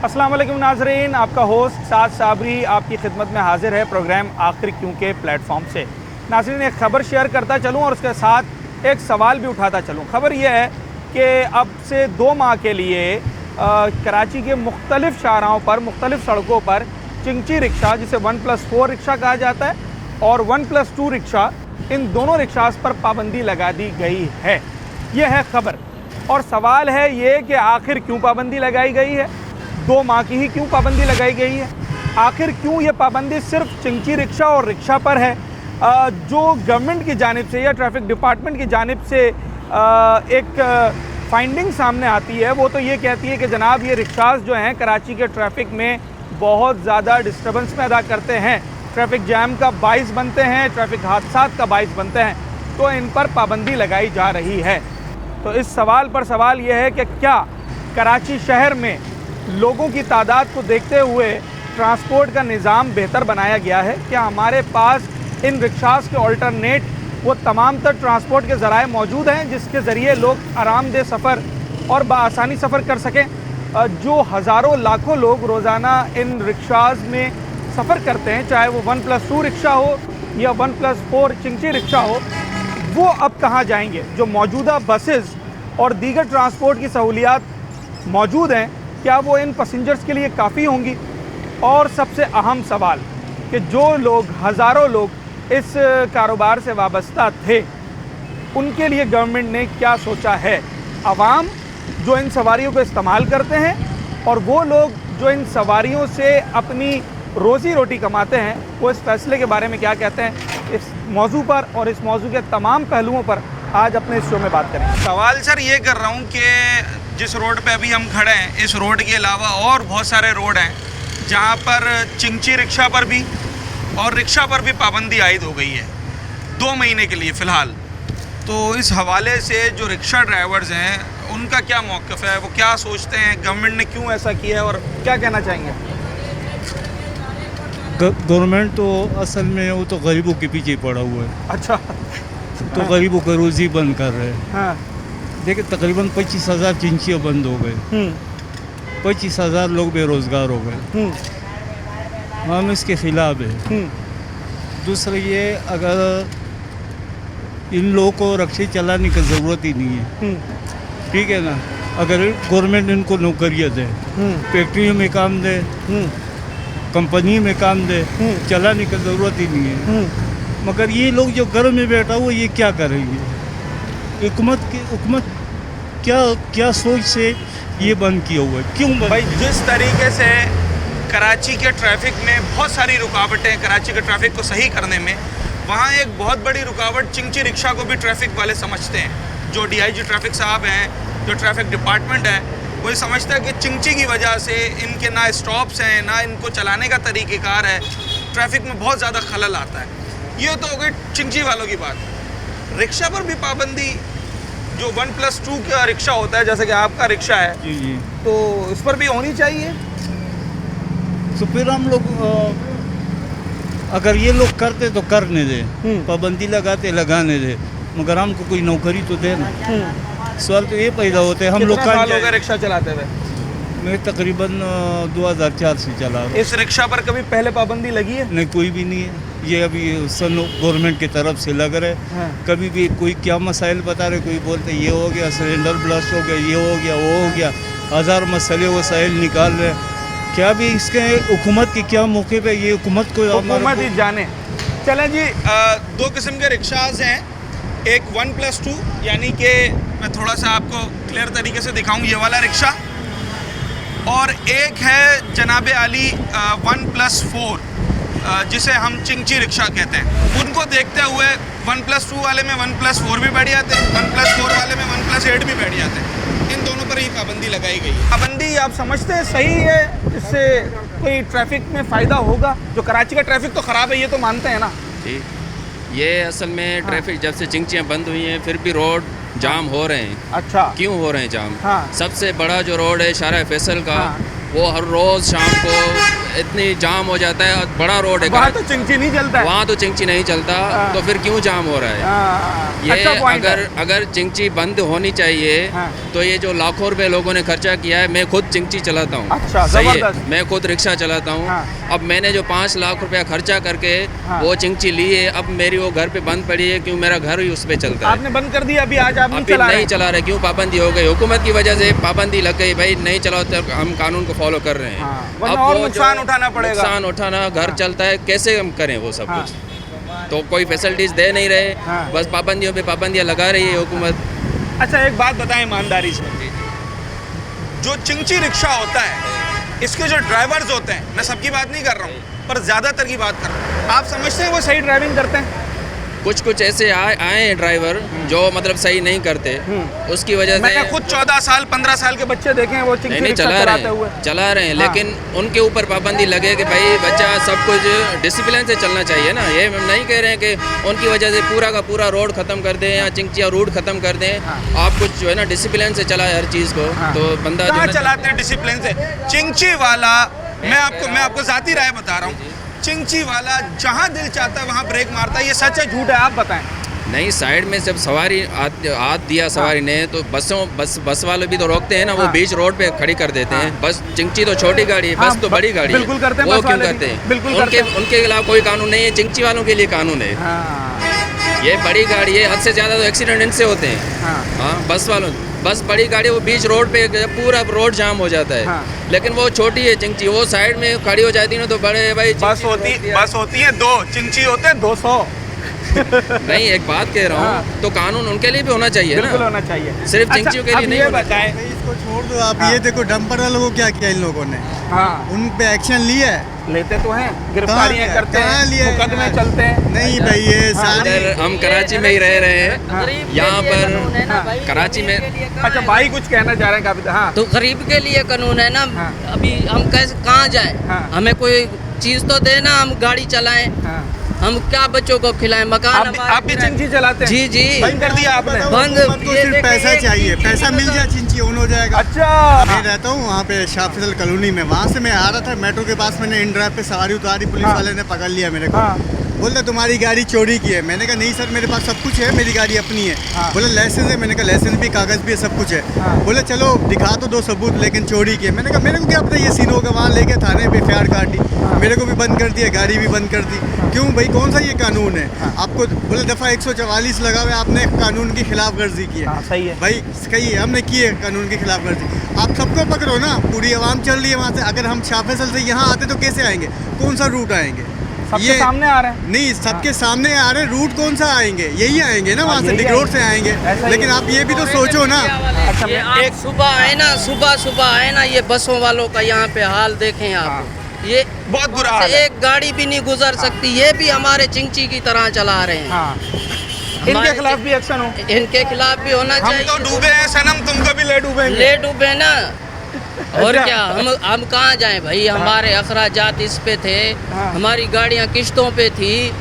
अस्सलाम वालेकुम नाज़रीन, आपका होस्ट साद साबरी आपकी खिदमत में हाजिर है प्रोग्राम आखिर क्यों के प्लेटफॉर्म से। नाज़रीन, एक ख़बर शेयर करता चलूँ और उसके साथ एक सवाल भी उठाता चलूँ। ख़बर यह है कि अब से 2 माह के लिए कराची के मुख्तलिफ़ शाहराहों पर, मुख्तलिफ़ सड़कों पर चिंची रिक्शा, जिसे 1+4 रिक्शा कहा जाता है, और 1+2 रिक्शा, इन दोनों रिक्शास पर पाबंदी लगा दी गई है। यह है ख़बर, और सवाल है ये कि आखिर क्यों पाबंदी लगाई गई है। 2 माह की ही क्यों पाबंदी लगाई गई है? आखिर क्यों ये पाबंदी सिर्फ चिंची रिक्शा और रिक्शा पर है? जो गवर्नमेंट की जानिब से या ट्रैफिक डिपार्टमेंट की जानिब से एक फाइंडिंग सामने आती है, वो तो ये कहती है कि जनाब ये रिक्शास जो हैं कराची के ट्रैफिक में बहुत ज़्यादा डिस्टर्बेंस पैदा करते हैं, ट्रैफिक जैम का बाइस बनते हैं, ट्रैफिक हादसात का बाइस बनते हैं, तो इन पर पाबंदी लगाई जा रही है। तो इस सवाल पर सवाल ये है कि क्या कराची शहर में लोगों की तादाद को देखते हुए ट्रांसपोर्ट का निज़ाम बेहतर बनाया गया है? क्या हमारे पास इन रिक्शास के ऑल्टरनेट वो तमाम तर ट्रांसपोर्ट के ज़राए मौजूद हैं जिसके ज़रिए लोग आरामदेह सफ़र और बआसानी सफ़र कर सकें? जो हज़ारों लाखों लोग रोज़ाना इन रिक्शास में सफ़र करते हैं, चाहे वो 1+2 रिक्शा हो या 1+4 चिंची रिक्शा हो, वो अब कहाँ जाएंगे? जो मौजूदा बसेस और दीगर ट्रांसपोर्ट की सहूलियात मौजूद हैं, क्या वो इन पैसेंजर्स के लिए काफ़ी होंगी? और सबसे अहम सवाल कि जो लोग, हज़ारों लोग इस कारोबार से वाबस्ता थे, उनके लिए गवर्नमेंट ने क्या सोचा है? आवाम जो इन सवारियों को इस्तेमाल करते हैं और वो लोग जो इन सवारियों से अपनी रोज़ी रोटी कमाते हैं, वो इस फैसले के बारे में क्या कहते हैं? इस मौजू पर और इस मौजू के तमाम पहलुओं पर आज अपने इस शो में बात करेंगे। सवाल सर ये कर रहा हूँ कि जिस रोड पे अभी हम खड़े हैं, इस रोड के अलावा और बहुत सारे रोड हैं जहाँ पर चिंची रिक्शा पर भी और रिक्शा पर भी पाबंदी आयद हो गई है 2 महीने के लिए फ़िलहाल। तो इस हवाले से जो रिक्शा ड्राइवर्स हैं उनका क्या मौक़िफ़ है, वो क्या सोचते हैं, गवर्नमेंट ने क्यों ऐसा किया है और क्या कहना चाहेंगे? गवर्नमेंट तो असल में वो तो गरीबों के पीछे पड़ा हुआ है। अच्छा। तो गरीबों का रोज़ी बंद कर रहे हैं। हाँ। देखिए, तकरीबन 25,000 चिंचियाँ बंद हो गए, 25,000 लोग बेरोज़गार हो गए। हम इसके ख़िलाफ़ है। दूसरा ये, अगर इन लोगों को रक्शे चलाने की ज़रूरत ही नहीं है, ठीक है ना? अगर गवर्नमेंट इनको नौकरियाँ दे, फैक्ट्रियों में काम दे, कंपनी में काम दे, चलाने की ज़रूरत ही नहीं है। मगर ये लोग जो घर में बैठा हुआ, ये क्या करेंगे? हुकूमत क्या सोच से ये बंद किया हुआ है? क्यों बंद? भाई, जिस तरीके से कराची के ट्रैफिक में बहुत सारी रुकावटें, कराची के ट्रैफिक को सही करने में, वहाँ एक बहुत बड़ी रुकावट चिंची रिक्शा को भी ट्रैफिक वाले समझते हैं। जो DIG ट्रैफिक साहब हैं, जो ट्रैफिक डिपार्टमेंट है, वो ये समझता है कि चिंची की वजह से इनके ना स्टॉप्स हैं, ना इनको चलाने का तरीक़ेकार है, ट्रैफिक में बहुत ज़्यादा खलल आता है। ये तो हो गई चिंची वालों की बात। रिक्शा पर भी पाबंदी, जो 1+2 का रिक्शा होता है, जैसे कि आपका रिक्शा है, जी। तो इस पर भी होनी चाहिए। तो फिर हम लोग अगर ये लोग करते तो करने दे, पाबंदी लगाने दे, मगर हमको कोई नौकरी तो दे ना। सवाल तो ये पैदा होते हैं, हम लोग कितना साल हो गया रिक्शा चलाते हुए? मैं तकरीबन 2004 से चला रहा हूँ। इस रिक्शा पर कभी पहले पाबंदी लगी है? नहीं, कोई भी नहीं है। ये अभी गवर्नमेंट की तरफ से लग रहा है। हाँ। कभी भी कोई क्या मसाइल बता रहे, कोई बोलते ये हो गया, सिलेंडर ब्लास्ट हो गया, ये हो गया, वो हो गया, 1000 मसले वसाइल निकाल रहे हैं। क्या भी इसके हुकूमत की क्या मौके पे, ये हुकूमत को हुकूमत ही जाने। चलें जी, 2 किस्म के रिक्शाज हैं। एक 1+2, यानी कि मैं थोड़ा सा आपको क्लियर तरीके से दिखाऊं, ये वाला रिक्शा, और एक है जनाब आली 1+4, जिसे हम चिंची रिक्शा कहते हैं। उनको देखते हुए 1+2 वाले में 1+4 भी बैठ जाते हैं, 1+4 वाले में 1+8 भी बैठ जाते हैं। इन दोनों पर ही पाबंदी लगाई गई है। पाबंदी आप समझते हैं सही है? इससे कोई ट्रैफिक में फ़ायदा होगा? जो कराची का ट्रैफिक तो ख़राब है, ये तो मानते हैं ना? जी, ये असल में ट्रैफिक जब से चिंचियाँ बंद हुई हैं, फिर भी रोड जाम हो रहे हैं। अच्छा। क्यों हो रहे हैं जाम? हाँ। सबसे बड़ा जो रोड है शारा फैसल का, वो हर रोज़ शाम को इतनी जाम हो जाता है, बड़ा रोड है वहाँ तो चिंची नहीं चलता है। वहाँ तो चिंची नहीं चलता, तो फिर क्यों जाम हो रहा है? हाँ, ये अच्छा point है। अगर चिंची बंद होनी चाहिए हाँ। तो ये जो लाखों रुपए लोगों ने खर्चा किया है, मैं खुद चिंची चलाता हूँ। अच्छा, सही है, जबरदस्त। मैं खुद रिक्शा चलाता हूँ। हाँ। अब मैंने जो 5 लाख रुपया खर्चा करके हाँ। वो चिंची ली है, अब मेरी वो घर पे बंद पड़ी है, क्यों? मेरा घर ही उस पे चलता है। आपने बंद कर दिया, अभी आज आप नहीं अभी चला रहे नहीं हैं। चला रहे, क्यों? पाबंदी हो गई, हुकूमत की वजह से पाबंदी लग गई, भाई नहीं चलाओ तो हम कानून को फॉलो कर रहे हैं। हाँ, वरना अब और वो नुकसान जो उठाना पड़ेगा। नुकसान उठाना, घर हाँ। चलता है, कैसे हम करें वो सब हाँ। कुछ? तो कोई फैसिलिटीज़ दे नहीं रहे, हाँ। बस पाबंदियों पे पाबंदियाँ लगा रही है हुकूमत। अच्छा, एक बात बताएं ईमानदारी से, जो चिंची रिक्शा होता है, इसके जो ड्राइवर्स होते हैं, मैं सबकी बात नहीं कर रहा हूँ, पर ज़्यादातर की बात कर रहा हूँ, आप समझते हैं वो सही ड्राइविंग करते हैं? कुछ ऐसे आए हैं ड्राइवर जो मतलब सही नहीं करते, उसकी वजह से मैंने खुद 14 साल 15 साल के बच्चे देखे हैं वो चिंची नहीं रिक्शा चला चलाते हुए। चला रहे हैं, हाँ। लेकिन उनके ऊपर पाबंदी लगे कि भाई बच्चा सब कुछ डिसिप्लिन से चलना चाहिए ना। ये हम नहीं कह रहे हैं कि उनकी वजह से पूरा का पूरा रोड ख़त्म कर दें या चिंचिया रूट ख़त्म कर दें। आप कुछ जो है ना डिसिप्लिन से चलाए हर चीज़ को, हाँ। तो बंदा जो कहाँ है ना- चलाते हैं डिसिप्लिन से? चिंची वाला, मैं आपको ज़ाती राय बता रहा हूँ, चिंची वाला जहाँ दिल चाहता है वहाँ ब्रेक मारता है। ये सच है झूठ है, आप बताएं। नहीं, साइड में जब सवारी हाथ दिया सवारी ने, तो बस वाले भी तो रोकते हैं ना, वो हाँ। बीच रोड पे खड़ी कर देते हैं। बस चिंची तो छोटी गाड़ी है, हाँ, बस तो बड़ी गाड़ी है। बिल्कुल करते हैं, वो बस क्यों वाले भी, करते हैं? बिल्कुल करते हैं। उनके खिलाफ कोई कानून नहीं है, चिंची वालों के लिए कानून है। हाँ, ये बड़ी गाड़ी है, हद से ज़्यादा तो एक्सीडेंट इनसे होते हैं। हाँ, हाँ, बस बड़ी गाड़ी वो बीच रोड पे पूरा रोड जाम हो जाता है। हाँ। लेकिन वो छोटी है चिंची, वो साइड में खड़ी हो जाती है ना, तो बड़े भाई बस होती है 2, चिंची होते हैं 200। नहीं, एक बात कह रहा हाँ। हूँ, तो कानून उनके लिए भी होना चाहिए बिल्कुल ना, होना चाहिए। सिर्फ अच्छा, चिंचियों के लिए अब नहीं ये होना बताएं। भाई इसको छोड़ दो आप। हाँ। ये देखो डंपर वालों को क्या किया इन लोगों ने, हाँ, उन पे एक्शन लिया है? लेते तो हैं, गिरफ्तारियां कहाँ करते कहाँ हैं, लिए? मुकदमे चलते हैं। नहीं भाई, ये हाँ। सारी इधर हम कराची में ही रह रहे हैं, यहाँ पर कराची में। अच्छा, भाई कुछ कहना चाह रहे हैं काफी। हाँ, तो गरीब के लिए कानून है ना। हाँ। अभी हम कैसे कहाँ जाएं? हाँ। हमें कोई चीज़ तो देना, हम गाड़ी चलाएं। हाँ। हम क्या बच्चों को खिलाएं? मकान आप भी चिंची चलाते हैं? जी जी। बंद कर दिया आपने? बंद। हुकूमत को ये सिर्फ देखे, पैसा एक चाहिए, चिंची पैसा की मिल तो- जाए चिंची ऑन हो जाएगा। अच्छा, मैं रहता हूँ वहाँ पे शाह फजल कॉलोनी में, वहाँ से मैं आ रहा था मेट्रो के पास, मैंने इन ड्राइव पे सवारी उतारी, पुलिस हाँ। वाले ने पकड़ लिया मेरे को। हाँ। बोलते तुम्हारी गाड़ी चोरी की है। मैंने कहा नहीं सर, मेरे पास सब कुछ है, मेरी गाड़ी अपनी है। हाँ। बोले लाइसेंस है? मैंने कहा लाइसेंस भी, कागज़ भी है, सब कुछ है। हाँ। बोले चलो दिखा तो दो सबूत, लेकिन चोरी की है। मैंने कहा मेरे को क्या पता ये सीन होगा। वहाँ लेके थाने पे FIR काटी, मेरे को भी बंद कर दिया, गाड़ी भी बंद कर दी। क्यों भाई, कौन सा ये कानून है? आपको बोले दफ़ा 144 लगा हुआ है, आपने कानून की खिलाफ वर्जी की है। हाँ, सही है। भाई सही है, हमने की है कानून की खिलाफ वर्जी। आप सबको पकड़ो ना, पूरी आवाम चल रही है वहाँ से। अगर हम शाह फैसल से यहाँ आते तो कैसे आएंगे? कौन सा रूट आएंगे? सबके सामने आ रहे हैं। नहीं, सबके सामने आ रहे, रूट कौन सा आएंगे? यही आएंगे ना, वहाँ से यही डिग रोड से आएंगे। ऐसा ही लेकिन है। आप ये भी तो सोचो ना। अच्छा, ये मैं आप एक सुबह आए ना, सुबह आए ना, ये बसों वालों का यहाँ पे हाल देखें आप। हाँ। ये बहुत बुरा वहाँ हाल से है। एक गाड़ी भी नहीं गुजर सकती। ये भी हमारे चिंची की तरह चला रहे हैं। हाँ, इनके हमारे- खिलाफ भी एक्शन हो। इनके खिलाफ भी होना हम चाहिए। तो डूबे हैं सनम, तुम कभी ले डूबेंगे। ले डूबे ना। और अच्छा। क्या, हम कहाँ जाएं भाई? हमारे अखराजात इस पे थे, हाँ। हमारी गाड़ियाँ किश्तों पे थी।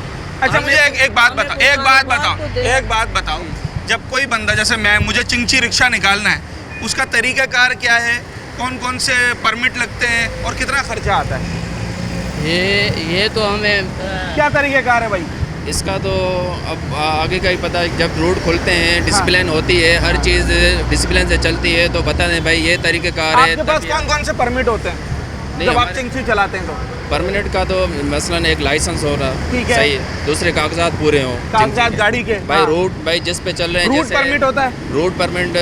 अच्छा, मुझे एक बात हमें बताओ, तो एक बात कारोबार बताओ, तो दे। एक बात बताओ। जब कोई बंदा, जैसे मुझे चिंची रिक्शा निकालना है, उसका तरीकाकार क्या है? कौन कौन से परमिट लगते हैं और कितना खर्चा आता है? ये तो हमें क्या तरीकाकार है भाई? इसका तो अब आगे का ही पता है। जब रोड खुलते हैं, डिसिप्लिन होती है, हर चीज़ डिसिप्लिन से चलती है, तो बता दें भाई ये तरीक़ेकार है। आपके पास कौन कौन से परमिट होते हैं नहीं, जब आप हमारे- चिंची चलाते हैं तो? परमानेंट का तो मसलन एक लाइसेंस हो रहा, ठीक है। सही है, दूसरे कागजात पूरे हों, कागजात गाड़ी के? भाई हाँ। रूट भाई जिस पे चल रहे हैं, रूट परमिट होता है? रूट परमिट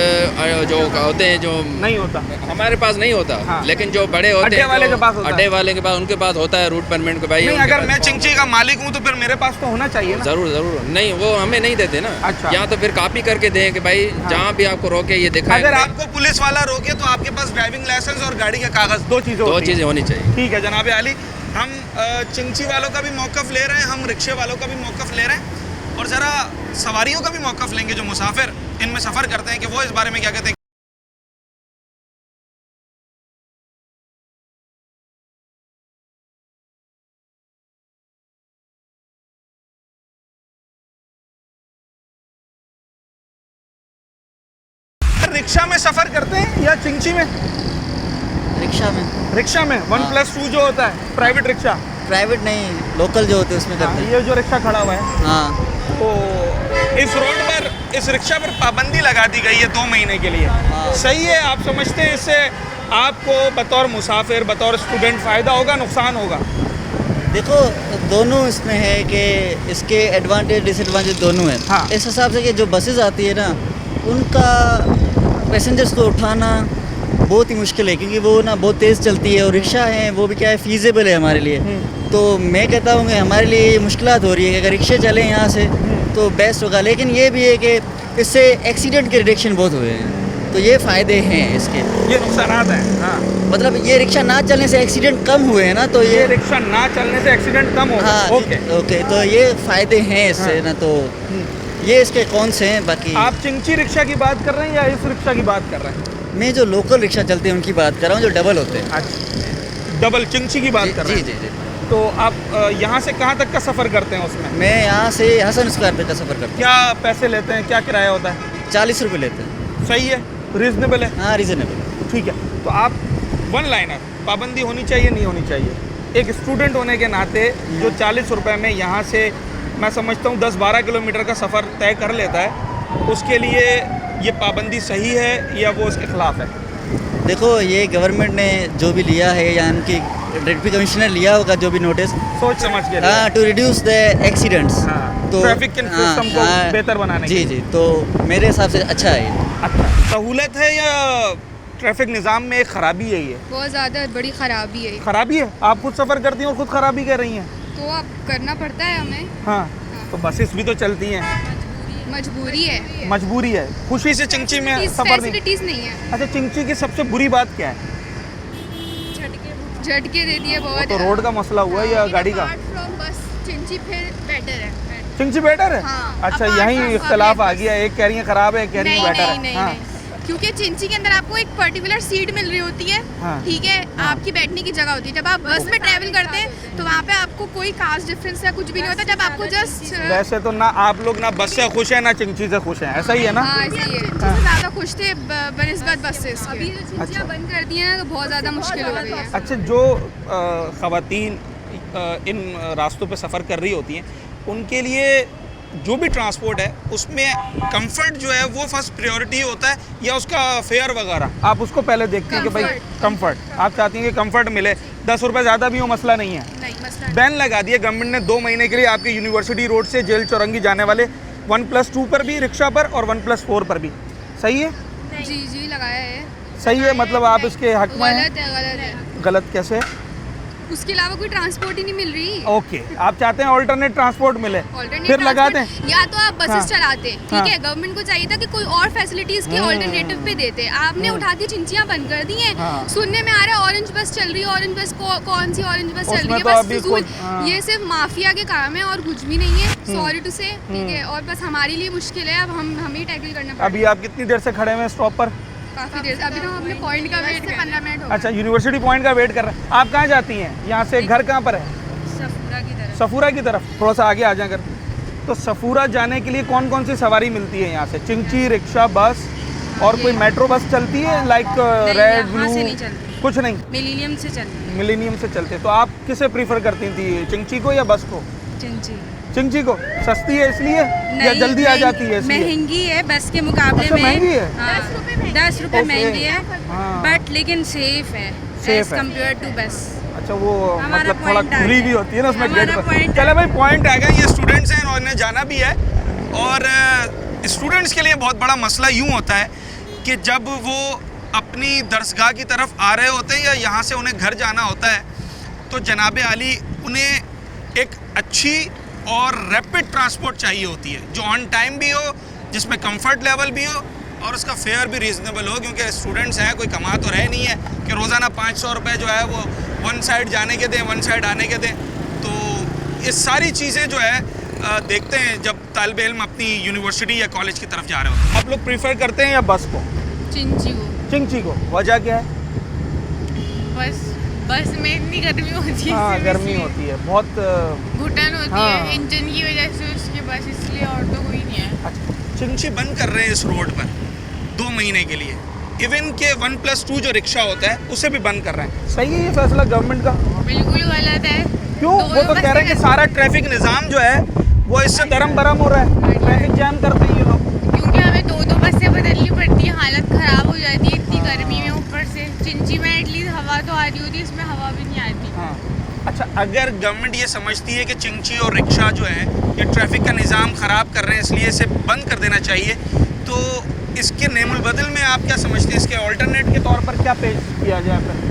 जो होते हैं, जो नहीं होता। हमारे पास नहीं होता। हाँ। लेकिन जो बड़े होते अड्डे हैं, वाले जो के पास होता है। अड्डे वाले के पास, उनके पास होता है रूट परमिट को भाई। नहीं, उनके अगर पास मैं बहुत- चिंची का मालिक हूँ तो फिर मेरे पास तो होना चाहिए ना। जरूर जरूर, नहीं वो हमें नहीं देते ना। अच्छा। या तो फिर कॉपी करके दें कि भाई जहाँ भी आपको रोके ये दिखाएं। अगर आपको पुलिस वाला रोके तो आपके पास ड्राइविंग लाइसेंस और गाड़ी के कागज, दो चीजें दो होती हैं। चीज़ें होनी चाहिए। ठीक है जनाब आली, हम चिंची वालों का भी मौक़िफ़ ले रहे हैं, हम रिक्शे वालों का भी मौक़िफ़ ले रहे हैं, और ज़रा सवारियों का भी मौक़िफ़ लेंगे जो मुसाफिर इनमें सफ़र करते हैं कि वो इस बारे में क्या कहते हैं। रिक्शा में सफ़र करते हैं या चिंची में? रिक्शा में। रिक्शा में 1+2 जो होता है प्राइवेट रिक्शा, प्राइवेट नहीं, लोकल जो होते हैं उसमें करते हैं। ये जो रिक्शा खड़ा हुआ है, हाँ तो इस रोड पर, इस रिक्शा पर पाबंदी लगा दी गई है 2 महीने के लिए। सही है? आप समझते हैं इससे आपको बतौर मुसाफिर, बतौर स्टूडेंट फ़ायदा होगा, नुकसान होगा? देखो, दोनों इसमें है कि इसके एडवांटेज डिसएडवांटेज दोनों हैं। हाँ। इस हिसाब से कि जो बसेस आती है ना, उनका पैसेंजर्स को उठाना बहुत ही मुश्किल है, क्योंकि वो ना बहुत तेज़ चलती है, और रिक्शा है वो भी क्या है, फीजेबल है हमारे लिए। तो मैं कहता हूँ कि हमारे लिए मुश्किलात हो रही है कि अगर रिक्शे चलें यहाँ से तो बेस्ट होगा। लेकिन ये भी है कि इससे एक्सीडेंट के रिडक्शन बहुत हुए हैं, तो ये फ़ायदे हैं इसके। ये नुकसानात हैं। हाँ, मतलब ये रिक्शा ना चलने से एक्सीडेंट कम हुए हैं ना, तो ये ये रिक्शा ना चलने से एक्सीडेंट कम होगा। हाँ ओके। ओके, तो ये फ़ायदे हैं इससे हाँ। ना, तो ये इसके कौन से हैं। बाकी आप चिंची रिक्शा की बात कर रहे हैं या इस रिक्शा की बात कर रहे हैं? मैं जो लोकल रिक्शा चलते हैं उनकी बात कर रहा हूँ, जो डबल होते हैं। अच्छा, डबल चिंची की बात कर रहे जी हैं। जी जी। तो आप यहाँ से कहाँ तक का सफ़र करते हैं उसमें? मैं यहाँ से हसन स्क्वायर पे का सफ़र करता क्या पैसे लेते हैं, क्या किराया होता है? हूँ। 40 रुपये लेते हैं। सही है, रीजनेबल है। हाँ, रीज़नेबल। ठीक है, तो आप वन लाइनर, पाबंदी होनी चाहिए नहीं होनी चाहिए? एक स्टूडेंट होने के नाते जो 40 रुपये में यहाँ से मैं समझता हूँ 10-12 किलोमीटर का सफ़र तय कर लेता है, उसके लिए ये पाबंदी सही है या वो उसके खिलाफ है? देखो, ये गवर्नमेंट ने जो भी लिया है, या उनकी डिप्टी कमिश्नर लिया होगा जो भी नोटिस, सोच समझ के? हाँ, टू रिड्यूस द एक्सीडेंट्स। हाँ, ट्रैफिक के सिस्टम को बेहतर बनाने के जी लिए। जी, तो मेरे हिसाब से अच्छा है ये। अच्छा, सहूलत है या ट्रैफिक निज़ाम में एक ख़राबी है? ये बहुत ज़्यादा बड़ी ख़राबी है। ख़राबी है? आप खुद सफ़र करती हैं और खुद ख़राबी कह रही हैं? तो अब करना पड़ता है हमें, हाँ, तो बसेस भी तो चलती हैं। मजबूरी है। मजबूरी है, खुशी से चिंची में सफ़र नहीं। फैसिलिटीज़ नहीं है। अच्छा, चिंची की सबसे बुरी बात क्या है? झटके दे दिए बहुत। तो रोड का मसला हुआ या गाड़ी का? फ्रॉम बस चिंची फिर बेटर है। चिंची बेटर है? हाँ, अच्छा, apart यहीं from इख्तलाफ आ public गया, एक कह रही है ख़राब है, एक कह रही है बेटर है। नहीं हाँ, नहीं, क्योंकि चिंची के अंदर आपको एक पर्टिकुलर सीट मिल रही होती है। हाँ। ठीक है, आपकी बैठने की जगह होती है। जब आप बस में ट्रैवल करते हैं तो वहाँ पे आपको कोई कास्ट डिफरेंस या कुछ भी नहीं होता। जब आपको जस्ट वैसे तो ना आप लोग ना बस से खुश हैं ना चिंची से खुश हैं, ऐसा ही है ना? हाँ, ऐसे ही है। चिंची से ज़्यादा खुश थे बनिस्बत बस से। अभी जो चिंचियाँ बंद कर दी हैं तो बहुत ज़्यादा मुश्किल हो गई है। अच्छा, जो ख़वातीन इन रास्तों पे सफ़र कर रही होती हैं, उनके लिए जो भी ट्रांसपोर्ट है उसमें कंफर्ट जो है वो फर्स्ट प्रायोरिटी होता है या उसका फेयर वगैरह? आप उसको पहले देखते हैं कि भाई कंफर्ट, आप चाहती हैं कि कंफर्ट मिले, 10 रुपये ज़्यादा भी हो मसला नहीं है। नहीं, मसला बैन लगा दिया गवर्नमेंट ने 2 महीने के लिए आपके यूनिवर्सिटी रोड से जेल चौरंगी जाने वाले 1+2 पर भी, रिक्शा पर, और 1+4 पर भी। सही है? जी जी लगाया है। सही है, मतलब आप इसके हक में हैं? गलत है, गलत है। गलत कैसे? उसके अलावा कोई ट्रांसपोर्ट ही नहीं मिल रही। ओके, आप चाहते हैं ऑल्टरनेट ट्रांसपोर्ट मिले, Alternate फिर लगा दें। transport, या तो आप बसेस हाँ। चलाते, हाँ। ठीक है, गवर्नमेंट को चाहिए था कि कोई और फैसिलिटीज के ऑल्टरनेटिव पे देते। आपने उठा के चिंचियां बंद कर दी हैं। हाँ। सुनने में आ रहा है ऑरेंज बस चल रही है। ऑरेंज बस कौन सी ऑरेंज बस चल उसमें रही है? तो बस अभी फिजूल। हाँ। ये सिर्फ माफिया के काम है और कुछ भी नहीं है। सॉरी टू से, ठीक है, और बस हमारे लिए मुश्किल है। अब हम ही टैकल करना पड़ेगा। अभी आप कितनी देर से खड़े हुए हैं स्टॉप पर? काफी देर से। अभी तो हम अपने पॉइंट का वेट 15 मिनट हो अच्छा, यूनिवर्सिटी पॉइंट का वेट कर रहे हैं। आप कहाँ जाती हैं? यहाँ से घर कहाँ पर है? सफूरा की तरफ। सफूरा की तरफ, थोड़ा सा आगे आ जाए अगर। तो सफूरा जाने के लिए कौन कौन सी सवारी मिलती है यहाँ से? चिंची, रिक्शा, बस, और कोई मेट्रो बस चलती है लाइक रेड, ब्लू? कुछ नहीं, मिलीनियम से चलती मिलेनियम से चलते। तो आप किसे प्रीफर करती थी, चिंची को या बस को? चिंची। चिंची को? सस्ती है इसलिए या जल्दी आ जाती है इसलिए? महंगी है बस के मुकाबले अच्छा, में। महंगी है? 10 रुपए ओके। महंगी है, हाँ। बट लेकिन सेफ है Safe है। कंपेयर टू बस। अच्छा, वो हमारा मतलब थोड़ा point आ खुली गया। भी होती है ना उसमें हमारा गेट पर। point चले भाई, पॉइंट आ गया। ये स्टूडेंट्स हैं और इन्हें जाना भी है, और स्टूडेंट्स के लिए बहुत बड़ा मसला यूँ होता है कि जब वो अपनी दरसगाह की तरफ आ रहे होते हैं या यहाँ से उन्हें घर जाना होता है, तो जनाब आली उन्हें एक अच्छी और रैपिड ट्रांसपोर्ट चाहिए होती है, जो ऑन टाइम भी हो, जिसमें कंफर्ट लेवल भी हो और उसका फेयर भी रीज़नेबल हो, क्योंकि स्टूडेंट्स हैं, कोई कमा तो रहे नहीं है कि रोज़ाना 500 रुपये जो है वो वन साइड जाने के दें, वन साइड आने के दें। तो ये सारी चीज़ें जो है देखते हैं जब तालिब इल्म अपनी यूनिवर्सिटी या कॉलेज की तरफ जा रहे होते हैं। आप लोग प्रीफर करते हैं या बस को? चिंची को। चिंची को, वजह क्या है? बस में इतनी गर्मी होती है। हाँ, गर्मी होती है बहुत। घुटन होती हाँ। है इंजन की वजह से उसके बस, इसलिए और तो कोई नहीं है। अच्छा, चिंची बंद कर रहे हैं इस रोड पर 2 महीने के लिए, इवन के 1+2 जो रिक्शा होता है उसे भी बंद कर रहे हैं। सही है ये फैसला गवर्नमेंट का? बिल्कुल गलत है। क्यों? वो तो कह रहे हैं कि सारा ट्रैफिक निज़ाम जो है वो इससे दरम बरम हो रहा है, ट्रैफिक जैम करते हैं ये लोग। क्योंकि हमें दो बसें बदलनी पड़ती है, हालत ख़राब हो जाती है इतनी गर्मी में। ऊपर से चिंची में एटलीस्ट हवा तो आ रही होती है, इसमें हवा भी नहीं आती। हाँ। अच्छा, अगर गवर्नमेंट ये समझती है कि चिंची और रिक्शा जो है ये ट्रैफिक का निज़ाम ख़राब कर रहे हैं इसलिए इसे बंद कर देना चाहिए, तो इसके नेमुल बदल में आप क्या समझते हैं, इसके ऑल्टरनेट के तौर पर क्या पेश किया जाए फिर?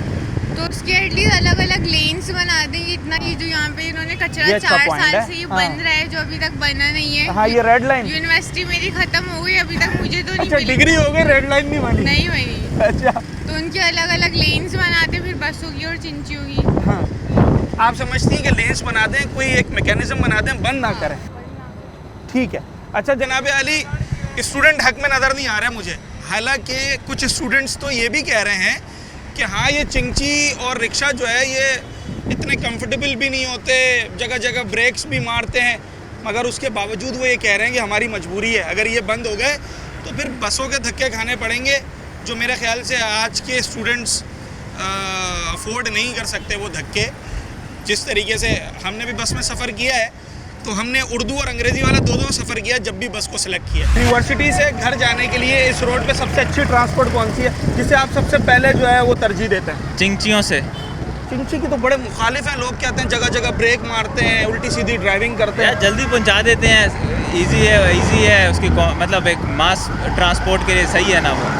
तो उसके एटलीस्ट अलग अलग लेन्स बना दें। इतना ये जो यहाँ पे इन्होंने कचरा ये अच्छा 4 point साल है। से ये हाँ। बन रहा है, जो अभी तक बना नहीं है। हाँ, ये रेड लाइन। यूनिवर्सिटी मेरी खत्म हो गई, अभी तक मुझे तो नहीं अच्छा, मिली। डिग्री हो गई, रेड लाइन नहीं बनी? नहीं बनी। अच्छा। तो उनके अलग अलग लेन्स बनाते, फिर बस होगी और चिंची होगी। हाँ। आप समझती हैं कि लेंस बना दें, कोई एक मैकेनिज्म बना दें, बंद ना करें? ठीक है। अच्छा जनाब अली, स्टूडेंट हक में नज़र नहीं आ रहा है मुझे। हालांकि कुछ स्टूडेंट्स तो ये भी कह रहे हैं कि हाँ, ये चिंची और रिक्शा जो है ये इतने कंफर्टेबल भी नहीं होते, जगह जगह ब्रेक्स भी मारते हैं, मगर उसके बावजूद वो ये कह रहे हैं कि हमारी मजबूरी है, अगर ये बंद हो गए तो फिर बसों के धक्के खाने पड़ेंगे, जो मेरे ख्याल से आज के स्टूडेंट्स अफोर्ड नहीं कर सकते वो धक्के। जिस तरीके से हमने भी बस में सफ़र किया है, तो हमने उर्दू और अंग्रेज़ी वाला दो सफ़र किया जब भी बस को सिलेक्ट किया। यूनिवर्सिटी से घर जाने के लिए इस रोड पे सबसे अच्छी ट्रांसपोर्ट कौन सी है जिसे आप सबसे पहले जो है वो तरजीह देते हैं? चिंचियों से। चिंची की तो बड़े मुखालिफ हैं लोग, कहते हैं जगह जगह ब्रेक मारते हैं, उल्टी सीधी ड्राइविंग करते हैं। जल्दी पहुंचा देते हैं, इजी है उसकी मतलब एक मास ट्रांसपोर्ट के लिए सही है ना वो।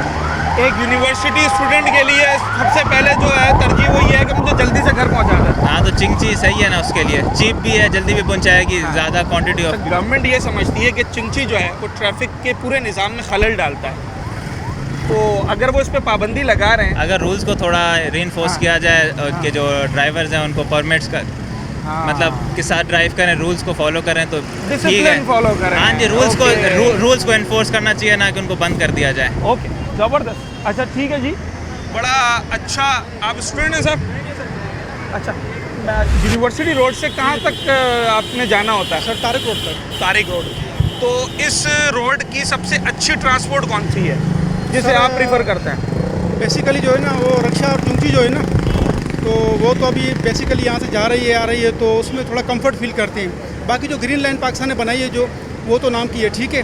एक यूनिवर्सिटी स्टूडेंट के लिए सबसे पहले जो है तरजीह वो ये है कि मुझे जल्दी से घर पहुंचा दें। हाँ, तो चिंची सही है ना उसके लिए, चीप भी है, जल्दी भी पहुंचाएगी, ज़्यादा क्वांटिटी ऑफ। गवर्नमेंट ये समझती है कि चिंची जो है वो ट्रैफिक के पूरे निज़ाम में खलल डालता है, तो अगर वो इस पे पाबंदी लगा रहे हैं, अगर रूल्स को थोड़ा रीइंफोर्स किया जाए और कि जो ड्राइवर्स हैं उनको परमिट्स का मतलब के साथ ड्राइव करें, रूल्स को फॉलो करें तो ठीक है। डिसिप्लिन फॉलो करें। हाँ जी, रूल्स को एनफोर्स करना चाहिए, ना कि उनको बंद कर दिया जाए। ओके, ज़बरदस्त। अच्छा ठीक है जी। बड़ा अच्छा। आप स्टूडेंट हैं सर? अच्छा, यूनिवर्सिटी रोड से कहाँ तक आपने जाना होता है? सर तारिक रोड तक। तारिक रोड। तो इस रोड की सबसे अच्छी ट्रांसपोर्ट कौन सी है जिसे आप प्रीफर करते हैं? बेसिकली जो है ना वो रिक्शा और चिंची जो है ना, तो वो तो अभी बेसिकली यहाँ से जा रही है आ रही है, तो उसमें थोड़ा कंफर्ट फील करते हैं। बाकी जो ग्रीन लाइन पाकिस्तान ने बनाई है जो, वो तो नाम की है, ठीक है।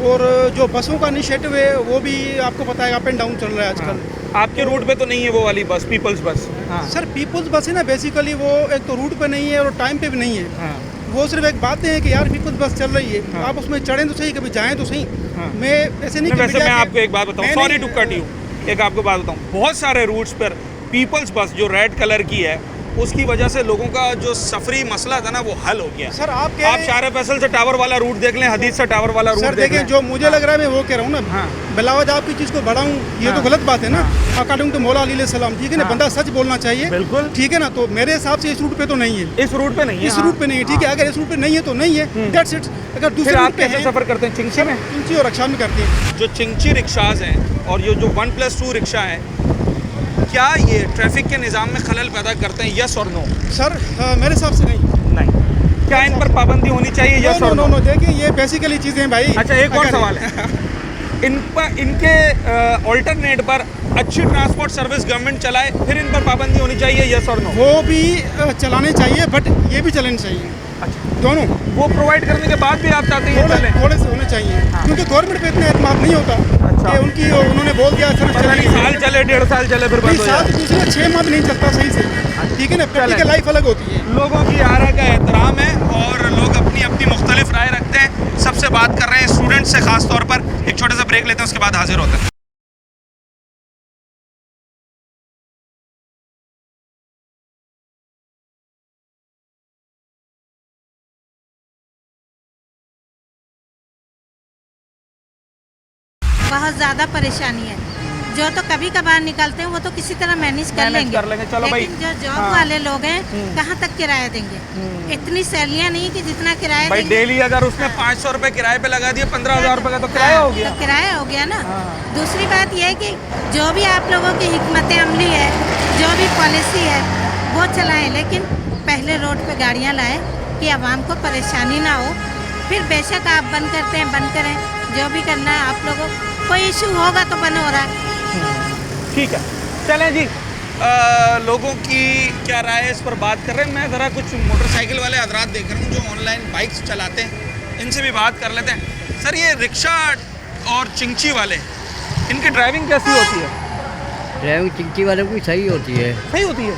और जो बसों का इनिशिएटिव है वो भी आपको पता है अप एंड डाउन चल रहा है आजकल। आपके रूट पे तो नहीं है वो वाली बस, पीपल्स बस? हाँ। सर पीपल्स बस है ना, बेसिकली वो एक तो रूट पे नहीं है और टाइम पे भी नहीं है। हाँ। वो सिर्फ एक बात है कि यार पीपल्स बस चल रही है, हाँ। आप उसमें चढ़ें तो सही, कभी जाएं तो सही। हाँ। मैं ऐसे नहीं वैसे मैं आपको एक बात बताऊं, सॉरी टू कट यू, नहीं। एक आपको बात बताऊं, बहुत सारे रूट्स पर पीपल्स बस जो रेड कलर की है उसकी वजह से लोगों का जो सफरी मसला था ना वो हल हो गया। सर आप शाहर फैसल से टावर वाला रूट देख लें, हदीद से टावर वाला रूट सर देख देखें, लें। जो मुझे लग रहा है मैं वो कह रहा हूँ ना, हाँ। बिलावज आपकी चीज़ को बढ़ाऊँ ये हाँ। तो गलत बात है ना। हाँ। अकॉर्डिंग टू मौला अली सलाम, ठीक है ना, हाँ। बंदा सच बोलना चाहिए, बिल्कुल ठीक है ना। तो मेरे हिसाब से इस रूट पे तो नहीं है, इस रूट पे नहीं है, इस रूट पे नहीं है, ठीक है। अगर इस रूट पे नहीं है तो नहीं है, दैट्स इट। अगर फिर दूसरे आप रूट पे कैसे है, सफर करते हैं? चिंची में? चिंची और रक्षा में करते हैं। जो चिंची रिक्शाज हैं और ये जो 1+2 रिक्शा हैं, क्या ये ट्रैफिक के निज़ाम में खलल पैदा करते हैं, यस और नो? सर मेरे हिसाब से नहीं। क्या इन पर पाबंदी होनी चाहिए, यस और नो? नो, देखिए ये बेसिकली चीज़ें भाई। अच्छा, एक और सवाल है, इनके ऑल्टरनेट पर अच्छी ट्रांसपोर्ट सर्विस गवर्नमेंट चलाए, फिर इन पर पाबंदी होनी चाहिए, यस और नो? वो भी चलाने चाहिए, बट ये भी चलाने चाहिए। अच्छा, दोनों वो प्रोवाइड करने के बाद भी आप चाहते हैं ये चलें? थोड़े से होने चाहिए, क्योंकि गवर्नमेंट पे इतना एतमाद नहीं होता। अच्छा। कि उनकी उन्होंने बोल दिया सर पता नहीं साल चले, 1.5 साल चले, फिर बंद हो साल जाए। दूसरे 6 माह नहीं चलता सही से, ठीक है ना। प्रैक्टिकल लाइफ अलग होती है। लोगों की आरा का एहतराम है और लोग अपनी अपनी मुख्तलिफ राय रखते हैं। सबसे बात कर रहे हैं स्टूडेंट से ख़ास तौर पर। एक छोटा सा ब्रेक लेते हैं, उसके बाद हाजिर होते हैं। बहुत ज़्यादा परेशानी है। जो तो कभी कभार निकलते हैं वो तो किसी तरह मैनेज कर लेंगे, चलो भाई। लेकिन जो जॉब हाँ। वाले लोग हैं कहाँ तक किराया देंगे? इतनी सैलियाँ नहीं कि जितना किराया भाई देंगे। डेली अगर उसने 500 रुपए किराए पे लगा दिए, 15,000 रुपए का तो किराया हो गया। तो किराया हो गया ना। हाँ। दूसरी बात यह है कि जो भी आप लोगों की हिकमत अमली है, जो भी पॉलिसी है वो चलाएं, लेकिन पहले रोड पे गाड़ियाँ लाएं कि आवाम को परेशानी ना हो। फिर बेशक आप बंद करते हैं, बंद करें, जो भी करना है आप लोगों, कोई इशू होगा तो बंद हो रहा है। ठीक है, चलें जी। लोगों की क्या राय है इस पर बात कर रहे हैं। मैं ज़रा कुछ मोटरसाइकिल वाले हजरात देख रहा हूँ जो ऑनलाइन बाइक्स चलाते हैं, इनसे भी बात कर लेते हैं। सर, ये रिक्शा और चिंची वाले, इनकी ड्राइविंग कैसी होती है? ड्राइविंग चिंची वालों की सही होती है। सही होती है?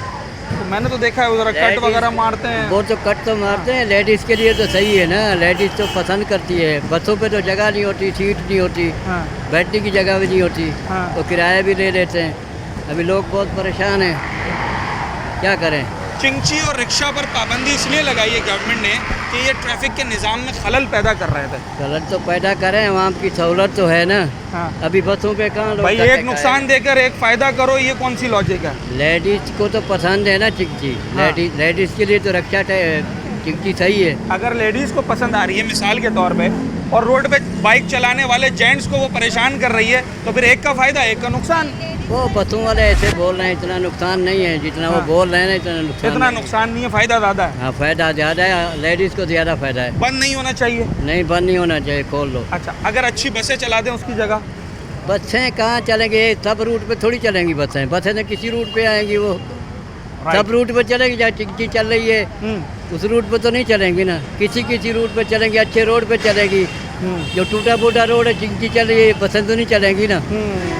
तो मैंने तो देखा है वो ज़रा कट वगैरह मारते हैं। वो तो कट तो मारते हैं, लेडीज़ के लिए तो सही है ना, लेडीज़ तो पसंद करती है। बसों पे तो जगह नहीं होती, सीट नहीं होती, हाँ। बैठने की जगह भी नहीं होती, हाँ। तो किराया भी ले लेते हैं। अभी लोग बहुत परेशान हैं, क्या करें। चिंची और रिक्शा पर पाबंदी इसलिए लगाई है गवर्नमेंट ने कि ये ट्रैफिक के निज़ाम में खलल पैदा कर रहे थे। गलत तो पैदा करें, आवाम की सहूलत तो है ना। हाँ। अभी बसों पे कहाँ लोग भाई, धक्के एक नुकसान देकर एक फ़ायदा करो, ये कौन सी लॉजिक है? लेडीज को तो पसंद है ना चिंची, हाँ। लेडीज के लिए तो रक्षा चिंची सही है। अगर लेडीज़ को पसंद आ रही है मिसाल के तौर पे, और रोड पे बाइक चलाने वाले जेंट्स को वो परेशान कर रही है, तो फिर एक का फ़ायदा एक का नुकसान। वो बसों वाले ऐसे बोल रहे हैं, इतना नुकसान नहीं है जितना हाँ। वो बोल रहे हैं ना, इतना नुकसान इतना नहीं है। नुकसान नहीं है, फ़ायदा ज़्यादा है। हाँ, फायदा ज़्यादा है, लेडीज़ को ज़्यादा फायदा है। बंद नहीं होना चाहिए। नहीं, बंद नहीं होना चाहिए, खोल लो। अच्छा, अगर अच्छी बसें चला दें उसकी जगह? बसें कहाँ चलेंगे, सब रूट पे थोड़ी चलेंगी बसें। बसें तो किसी रूट पे आएंगी, वो सब रूट पे चलेगी। जहाँ चिंची चल रही है उस रूट पे तो नहीं चलेंगी ना, किसी रूट पे चलेंगी, अच्छे रोड पे चलेगी। जो टूटा फूटा रोड है, चिंची चल रही है, बसें तो नहीं चलेंगी ना,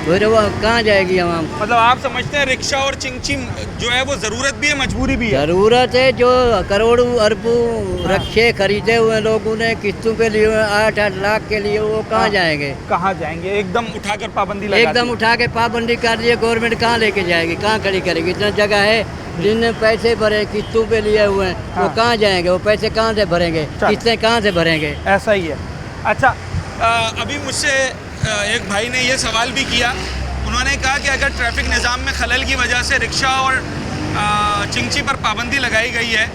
फिर वो कहाँ जाएगी आवाम। मतलब आप समझते हैं रिक्शा और चिंची जो है वो ज़रूरत भी है, मजबूरी भी है? ज़रूरत है। जो करोड़ों अरबों रक्षे खरीदे हुए लोगों ने किस्तों पे लिए हुए 8-8 लाख के लिए, वो कहाँ जाएंगे? कहाँ जाएंगे? एकदम उठाकर पाबंदी लगा एकदम उठा के पाबंदी कर दी है गवर्नमेंट, कहाँ लेके जाएगी, कहाँ खड़ी करेगी? इतना जगह है, जिनने पैसे भरे किस्तों पे लिए हुए हैं, वो कहाँ जाएंगे? वो पैसे कहाँ से भरेंगे, किस्तें कहाँ से भरेंगे? ऐसा ही है। अच्छा, अभी मुझसे एक भाई ने ये सवाल भी किया। उन्होंने कहा कि अगर ट्रैफिक निज़ाम में खलल की वजह से रिक्शा और चिंची पर पाबंदी लगाई गई है,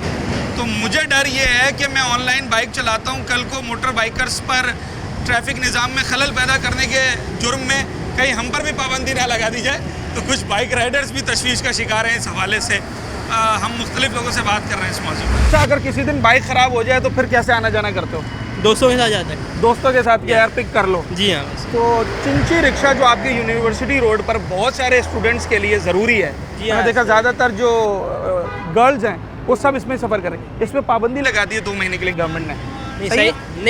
तो मुझे डर ये है कि मैं ऑनलाइन बाइक चलाता हूँ, कल को मोटर बाइकर्स पर ट्रैफिक निज़ाम में खलल पैदा करने के जुर्म में कहीं हम पर भी पाबंदी ना लगा दी जाए। तो कुछ बाइक राइडर्स भी तशवीश का शिकार हैं इस हवाले से। हम मुख्तलिफ लोगों से बात कर रहे हैं इस मौजूद पर। अच्छा, अगर किसी दिन बाइक ख़राब हो जाए तो फिर कैसे आना जाना करते हो? दोस्तों के साथ जाते हैं। दोस्तों के साथ यार पिक कर लो। जी हाँ। तो चिंची रिक्शा जो आपके यूनिवर्सिटी रोड पर बहुत सारे स्टूडेंट्स के लिए ज़रूरी है, मैंने देखा ज़्यादातर जो गर्ल्स हैं वो सब इसमें सफ़र करें, इसमें पाबंदी लगा दी है 2 महीने के लिए गवर्नमेंट ने।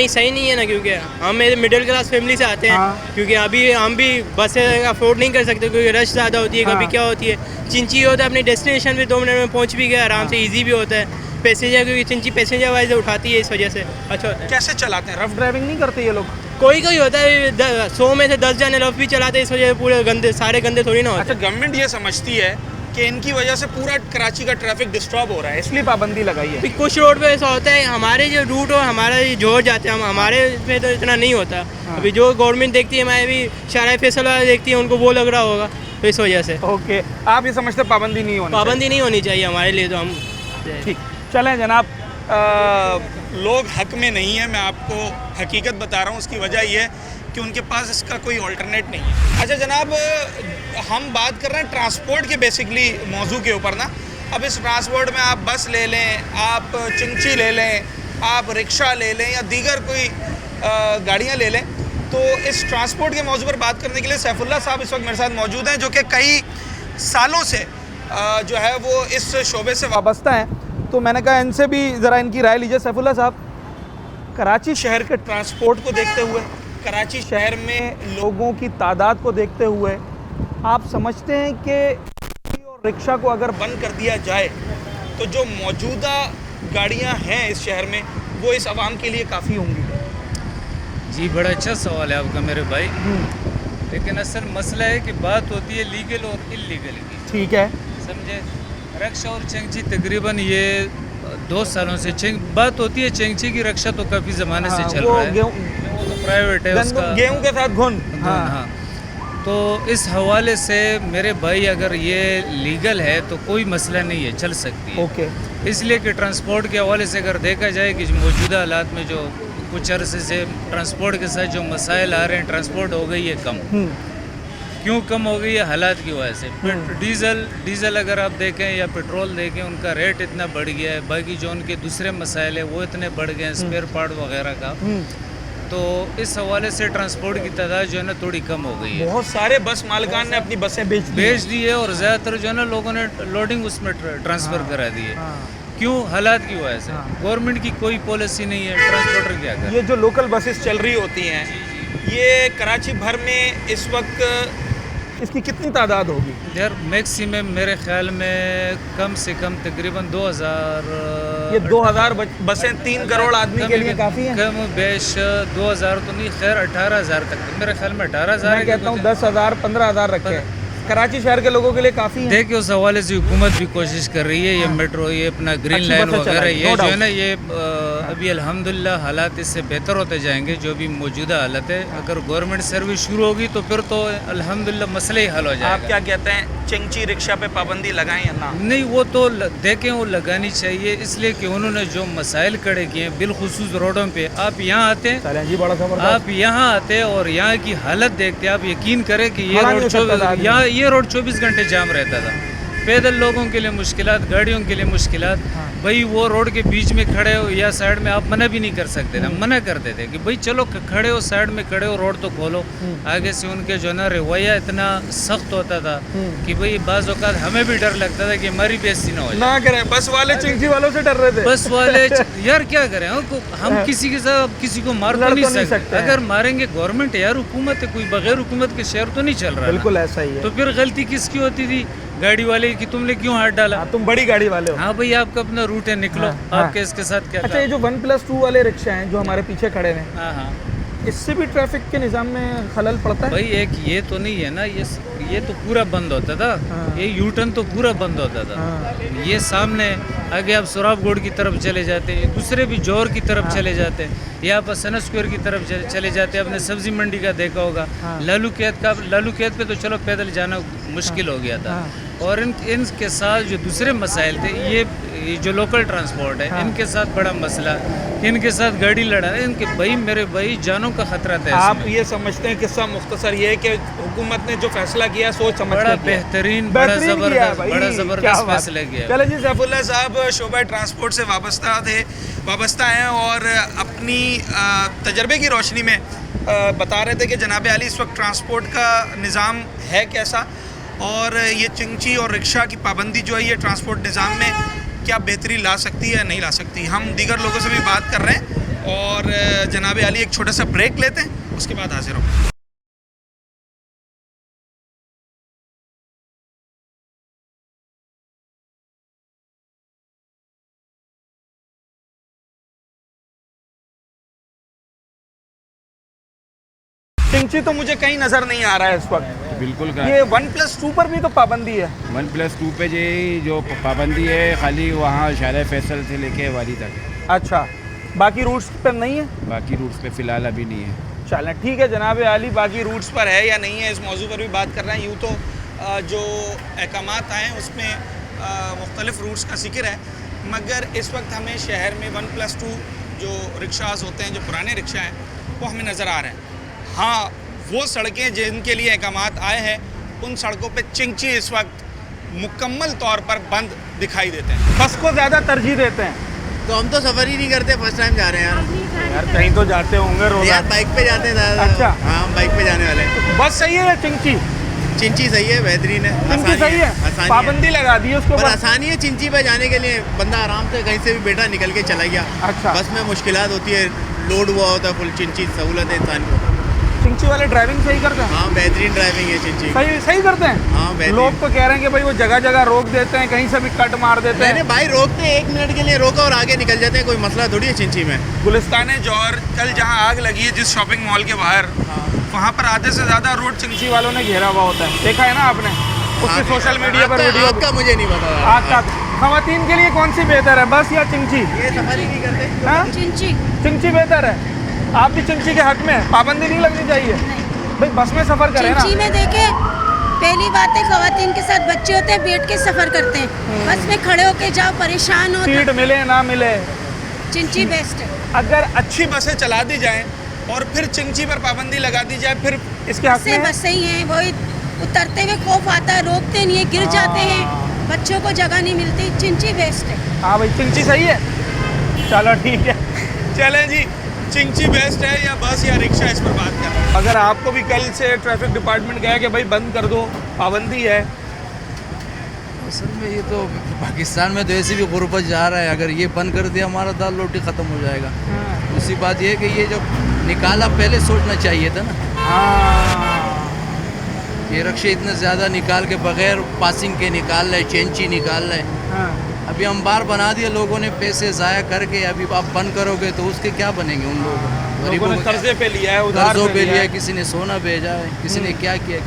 सही नहीं है ना, क्योंकि हम मेरे मिडिल क्लास फैमिली से आते हैं। हाँ। क्योंकि अभी हम भी बसें अफोर्ड नहीं कर सकते, क्योंकि रश ज़्यादा होती है। हाँ। कभी क्या होती है, चिंची होता है अपनी डेस्टिनेशन पे 2 मिनट में पहुंच भी गया आराम से, इजी भी होता है। पैसेंजर, क्योंकि चिंची पैसेंजर वाइज उठाती है, इस वजह से अच्छा होता है। कैसे चलाते हैं? रफ ड्राइविंग नहीं करते ये लोग? कोई होता है 100 में से 10 जाने रफ भी चलाते हैं, इस वजह से पूरे गंदे, सारे गंदे थोड़ी ना होते। अच्छा, गवर्नमेंट ये समझती है कि इनकी वजह से पूरा कराची का ट्रैफिक डिस्टर्ब हो रहा है, इसलिए पाबंदी लगाई है। कुछ रोड पे ऐसा होता है, हमारे जो रूट हो, हमारा जोर जाते हैं, हमारे में तो इतना नहीं होता। अभी जो गवर्नमेंट देखती है, हमारे भी शारा फैसल वाला देखती है, उनको वो लग रहा होगा, तो इस वजह से। ओके, आप ये समझते पाबंदी नहीं होनी? पाबंदी नहीं होनी चाहिए हमारे लिए, तो हम ठीक। चलें जनाब, लोग हक में नहीं है, मैं आपको हकीकत बता रहा हूँ। उसकी वजह ये है कि उनके पास इसका कोई ऑल्टरनेट नहीं है। अच्छा जनाब, हम बात कर रहे हैं ट्रांसपोर्ट के बेसिकली मौजू के ऊपर ना। अब इस ट्रांसपोर्ट में आप बस ले लें, आप चिंची ले लें, आप रिक्शा ले लें या दीगर कोई गाड़ियाँ ले लें, तो इस ट्रांसपोर्ट के मौजू पर बात करने के लिए सैफुल्लाह साहब इस वक्त मेरे साथ मौजूद हैं, जो कि कई सालों से जो है वो इस शोबे से वाबस्ता हैं। तो मैंने कहा इनसे भी ज़रा इनकी राय लीजिए। सैफुल्लाह साहब, कराची शहर के ट्रांसपोर्ट को देखते हुए, कराची शहर में लोगों की तादाद को देखते हुए, आप समझते हैं कि और रिक्शा को अगर बंद कर दिया जाए तो जो मौजूदा गाड़ियां हैं इस शहर में वो इस आवाम के लिए काफ़ी होंगी? जी, बड़ा अच्छा सवाल है आपका मेरे भाई। लेकिन असल मसला है कि बात होती है लीगल और इलीगल की। ठीक है, समझे। रिक्शा और चिंची तकरीबन ये 2 सालों से बात होती है। चिंची की रिक्शा तो काफ़ी ज़माने से चल रहा है, वो तो प्राइवेट है, उसका गेहूं के साथ घुन। हाँ। तो इस हवाले से मेरे भाई, अगर ये लीगल है तो कोई मसला नहीं है, चल सकती है। ओके। इसलिए कि ट्रांसपोर्ट के हवाले से अगर देखा जाए कि मौजूदा हालात में जो कुछ अरसे से ट्रांसपोर्ट के साथ जो मसाइल आ रहे हैं, ट्रांसपोर्ट हो गई है कम। क्यों कम हो गई है? हालात की वजह से। डीज़ल अगर आप देखें या पेट्रोल देखें, उनका रेट इतना बढ़ गया है। बाकी जो उनके दूसरे मसाइल है वो इतने बढ़ गए हैं, स्पेयर पार्ट वगैरह का। तो इस हवाले से ट्रांसपोर्ट की तादाद जो है ना थोड़ी कम हो गई है। बहुत सारे बस मालिकान ने अपनी बसें बेच दी है और ज़्यादातर जो है ना लोगों ने लोडिंग उसमें ट्रांसफ़र करा दी है। क्यों? हालात की वजह से। गवर्नमेंट की कोई पॉलिसी नहीं है, ट्रांसपोर्टर क्या करे। ये जो लोकल बसेस चल रही होती हैं, ये कराची भर में इस वक्त इसकी कितनी तादाद होगी? यार मैक्सिमम मेरे ख्याल में कम से कम तकरीबन 2000। ये 2000 बसें 3 करोड़ आदमी के लिए काफ़ी हैं? कम बेश 2000 तो नहीं, खैर 18,000 तक मेरे ख्याल में 18,000। मैं कहता हूँ 10,000 15,000 रखे हैं, कराची शहर के लोगों के लिए काफ़ी है। देखिए उस हवाले से हुकूमत भी कोशिश कर रही है। ये मेट्रो, ये अपना ग्रीन लाइन वगैरह, ये जो है ना, ये अभी अल्हम्दुलिल्लाह हालात इससे बेहतर होते जाएंगे। जो भी मौजूदा हालत है, अगर गवर्नमेंट सर्विस शुरू होगी तो फिर तो अल्हम्दुलिल्लाह मसले ही हल हो जाएगा। आप क्या कहते हैं, चिंची रिक्शा पे पाबंदी लगाएं या ना? नहीं, वो तो देखें, वो लगानी चाहिए, इसलिए कि उन्होंने जो मसाइल खड़े किए हैं बिलखुसूस रोडों पे। आप यहाँ आते हैं, आप यहाँ आते और यहाँ की हालत देखते, आप यकीन करें कि ये रोड 24 घंटे जाम रहता था। पैदल लोगों के लिए मुश्किलात, गाड़ियों के लिए मुश्किलात। भाई वो रोड के बीच में खड़े हो या साइड में, आप मना भी नहीं कर सकते थे। मना करते थे कि भाई चलो खड़े हो, साइड में खड़े हो, रोड तो खोलो। आगे से उनके जो ना रवैया इतना सख्त होता था कि भाई बाज़ औक़ात हमें भी डर लगता था कि हमारी बेइज्जती ना हो जाए। ना करें, बस वाले चिंची वालों से डर रहे थे। बस वाले यार क्या करें, हम किसी के साथ किसी को मार तो नहीं सकते। अगर मारेंगे गवर्नमेंट, यार हुकूमत है, कोई बगैर हुकूमत के शहर तो नहीं चल रहा। बिल्कुल ऐसा ही है। तो फिर गलती किसकी होती थी? गाड़ी वाले की। तुमने क्यों हाथ डाला? तुम बड़ी गाड़ी वाले हो। हाँ भाई, आपका अपना रूट है, निकलो। आपके इसके साथ क्या? अच्छा, ये जो 1+2 वाले रिक्शा हैं जो हमारे पीछे खड़े हैं, हाँ, इससे भी ट्रैफिक के निज़ाम में खलल पड़ता है? भाई एक ये तो नहीं है ना, ये तो पूरा बंद होता था। ये यू टर्न तो पूरा बंद होता था। ये सामने आगे आप सोराब गोड की तरफ चले जाते हैं, दूसरे भी जौहर की तरफ चले जाते हैं, या आप सना स्क्वायर की तरफ चले जाते हैं। आपने सब्जी मंडी का देखा होगा। लालू कैद पे तो चलो पैदल जाना मुश्किल हो गया था। और इनके साथ जो दूसरे मसाइल थे, ये जो लोकल ट्रांसपोर्ट है, इनके साथ बड़ा मसला, इनके साथ गाड़ी लड़ा है, इनके भाई मेरे भाई जानों का खतरा था। आप ये समझते हैं, किस्सा मुख्तसर ये है कि हुकूमत ने जो फैसला किया सोच समझ बड़ा बेहतरीन, बड़ा ज़बरदस्त फैसला किया। चलो जी, सैफुल्लाह साहब शोबा ट्रांसपोर्ट से वाबस्ता हैं और अपनी तजर्बे की रोशनी में बता रहे थे कि जनाब आली इस वक्त ट्रांसपोर्ट का निज़ाम है कैसा, और ये चिंची और रिक्शा की पाबंदी जो है ये ट्रांसपोर्ट निज़ाम में क्या बेहतरी ला सकती है या नहीं ला सकती। हम दीगर लोगों से भी बात कर रहे हैं और जनाब आली एक छोटा सा ब्रेक लेते हैं, उसके बाद हाजिर होंगे। चिंची तो मुझे कहीं नज़र नहीं आ रहा है इस वक्त। बिल्कुल ये 1+2 पर भी तो पाबंदी है। 1+2 पे जो पाबंदी है खाली वहाँ शारा फैसल से लेके वाली तक। अच्छा, बाकी रूट्स पर नहीं है? बाकी रूट्स पे फ़िलहाल अभी नहीं है। चलें ठीक है जनाब आली, बाकी रूट्स पर है या नहीं है इस मौजू पर भी बात कर रहे हैं। यूँ तो जो अहकामात आए हैं उसमें मुख्तलिफ़ रूट्स का जिक्र है, मगर इस वक्त हमें शहर में 1+2 जो रिक्शाज होते हैं, जो पुराने रिक्शा हैं, वो हमें नज़र आ रहे हैं। हाँ, वो सड़कें जिनके लिए अहकामात आए हैं, उन सड़कों पे चिंची इस वक्त मुकम्मल तौर पर बंद दिखाई देते हैं। बस को ज़्यादा तरजीह देते हैं। तो हम तो सफ़र ही नहीं करते, फर्स्ट टाइम जा रहे हैं यार कहीं तो जाते होंगे रोज़? यार बाइक पे जाते हैं। अच्छा, हाँ, हम बाइक पे जाने वाले हैं। बस सही है या चिंची? चिंची सही है, बेहतरीन है। चिंची सही है, पाबंदी लगा दी है उसके ऊपर। आसानी है चिंची पे जाने के लिए, बंदा आराम से कहीं से भी बैठा निकल के चला गया। अच्छा, बस में मुश्किलात होती है, लोड हुआ होता है फुल। चिंची सहूलत है इंसान को। चिंची वाले ड्राइविंग सही करते हैं? हाँ, बेहतरीन ड्राइविंग है चिंची। सही करते हैं? हाँ, लोग तो कह रहे हैं कि भाई वो जगह जगह रोक देते हैं, कहीं से भी कट मार देते हैं। नहीं भाई, रोकते हैं, 1 मिनट के लिए रोका और आगे निकल जाते हैं, कोई मसला थोड़ी है चिंची में। गुलिस्तान जौहर कल जहाँ आग लगी है जिस शॉपिंग मॉल के बाहर, वहाँ पर आधे से ज़्यादा रोड चिंची वालों ने घेरा हुआ होता है, देखा है ना आपने? उसकी सोशल मीडिया पर वीडियो। आग का मुझे नहीं पता। आग का खवातीन के लिए कौन सी बेहतर है, बस या चिंची? ये सफारी नहीं करते। चिंची बेहतर है। आप भी चिंची के हक में, पाबंदी नहीं लगनी चाहिए भाई, बस में सफ़र करें ना। चिंची में देखे, पहली बात है खवातीन के साथ बच्चे होते हैं, बैठ के सफ़र करते हैं। बस में खड़े होके जाओ, परेशान हो, सीट मिले ना मिले, चिंची बेस्ट है। अगर अच्छी बसें चला दी जाएं और फिर चिंची पर पाबंदी लगा दी जाए, फिर इसके हक में बस सही है। वो उतरते हुए खौफ आता है, रोकते नहीं है, गिर जाते हैं, बच्चों को जगह नहीं मिलती। चिंची बेस्ट है। हाँ भाई, चिंची सही है। चलो ठीक है, चलें जी, चिंची बेस्ट है या बस या रिक्शा, इस पर बात कर रहे हैं। अगर आपको भी कल से ट्रैफिक डिपार्टमेंट गया कि भाई बंद कर दो, पाबंदी है, असल में ये तो पाकिस्तान में तो ऐसे भी गुर्बत जा रहा है, अगर ये बंद कर दिया हमारा दाल रोटी ख़त्म हो जाएगा। दूसरी बात ये है कि ये जो निकाला पहले सोचना चाहिए था ना। ये रक्शे इतने ज़्यादा निकाल के बगैर पासिंग के निकाल रहे, चेंची निकाल रहे। अभी हम बार बना दिए लोगों ने, पैसे ज़ाया करके, अभी आप बंद करोगे तो उसके क्या बनेंगे उन लोगों ने? कर्जे पे लिया है, कर्जों पे लिया है, किसी ने सोना भेजा है, किसी ने क्या किया,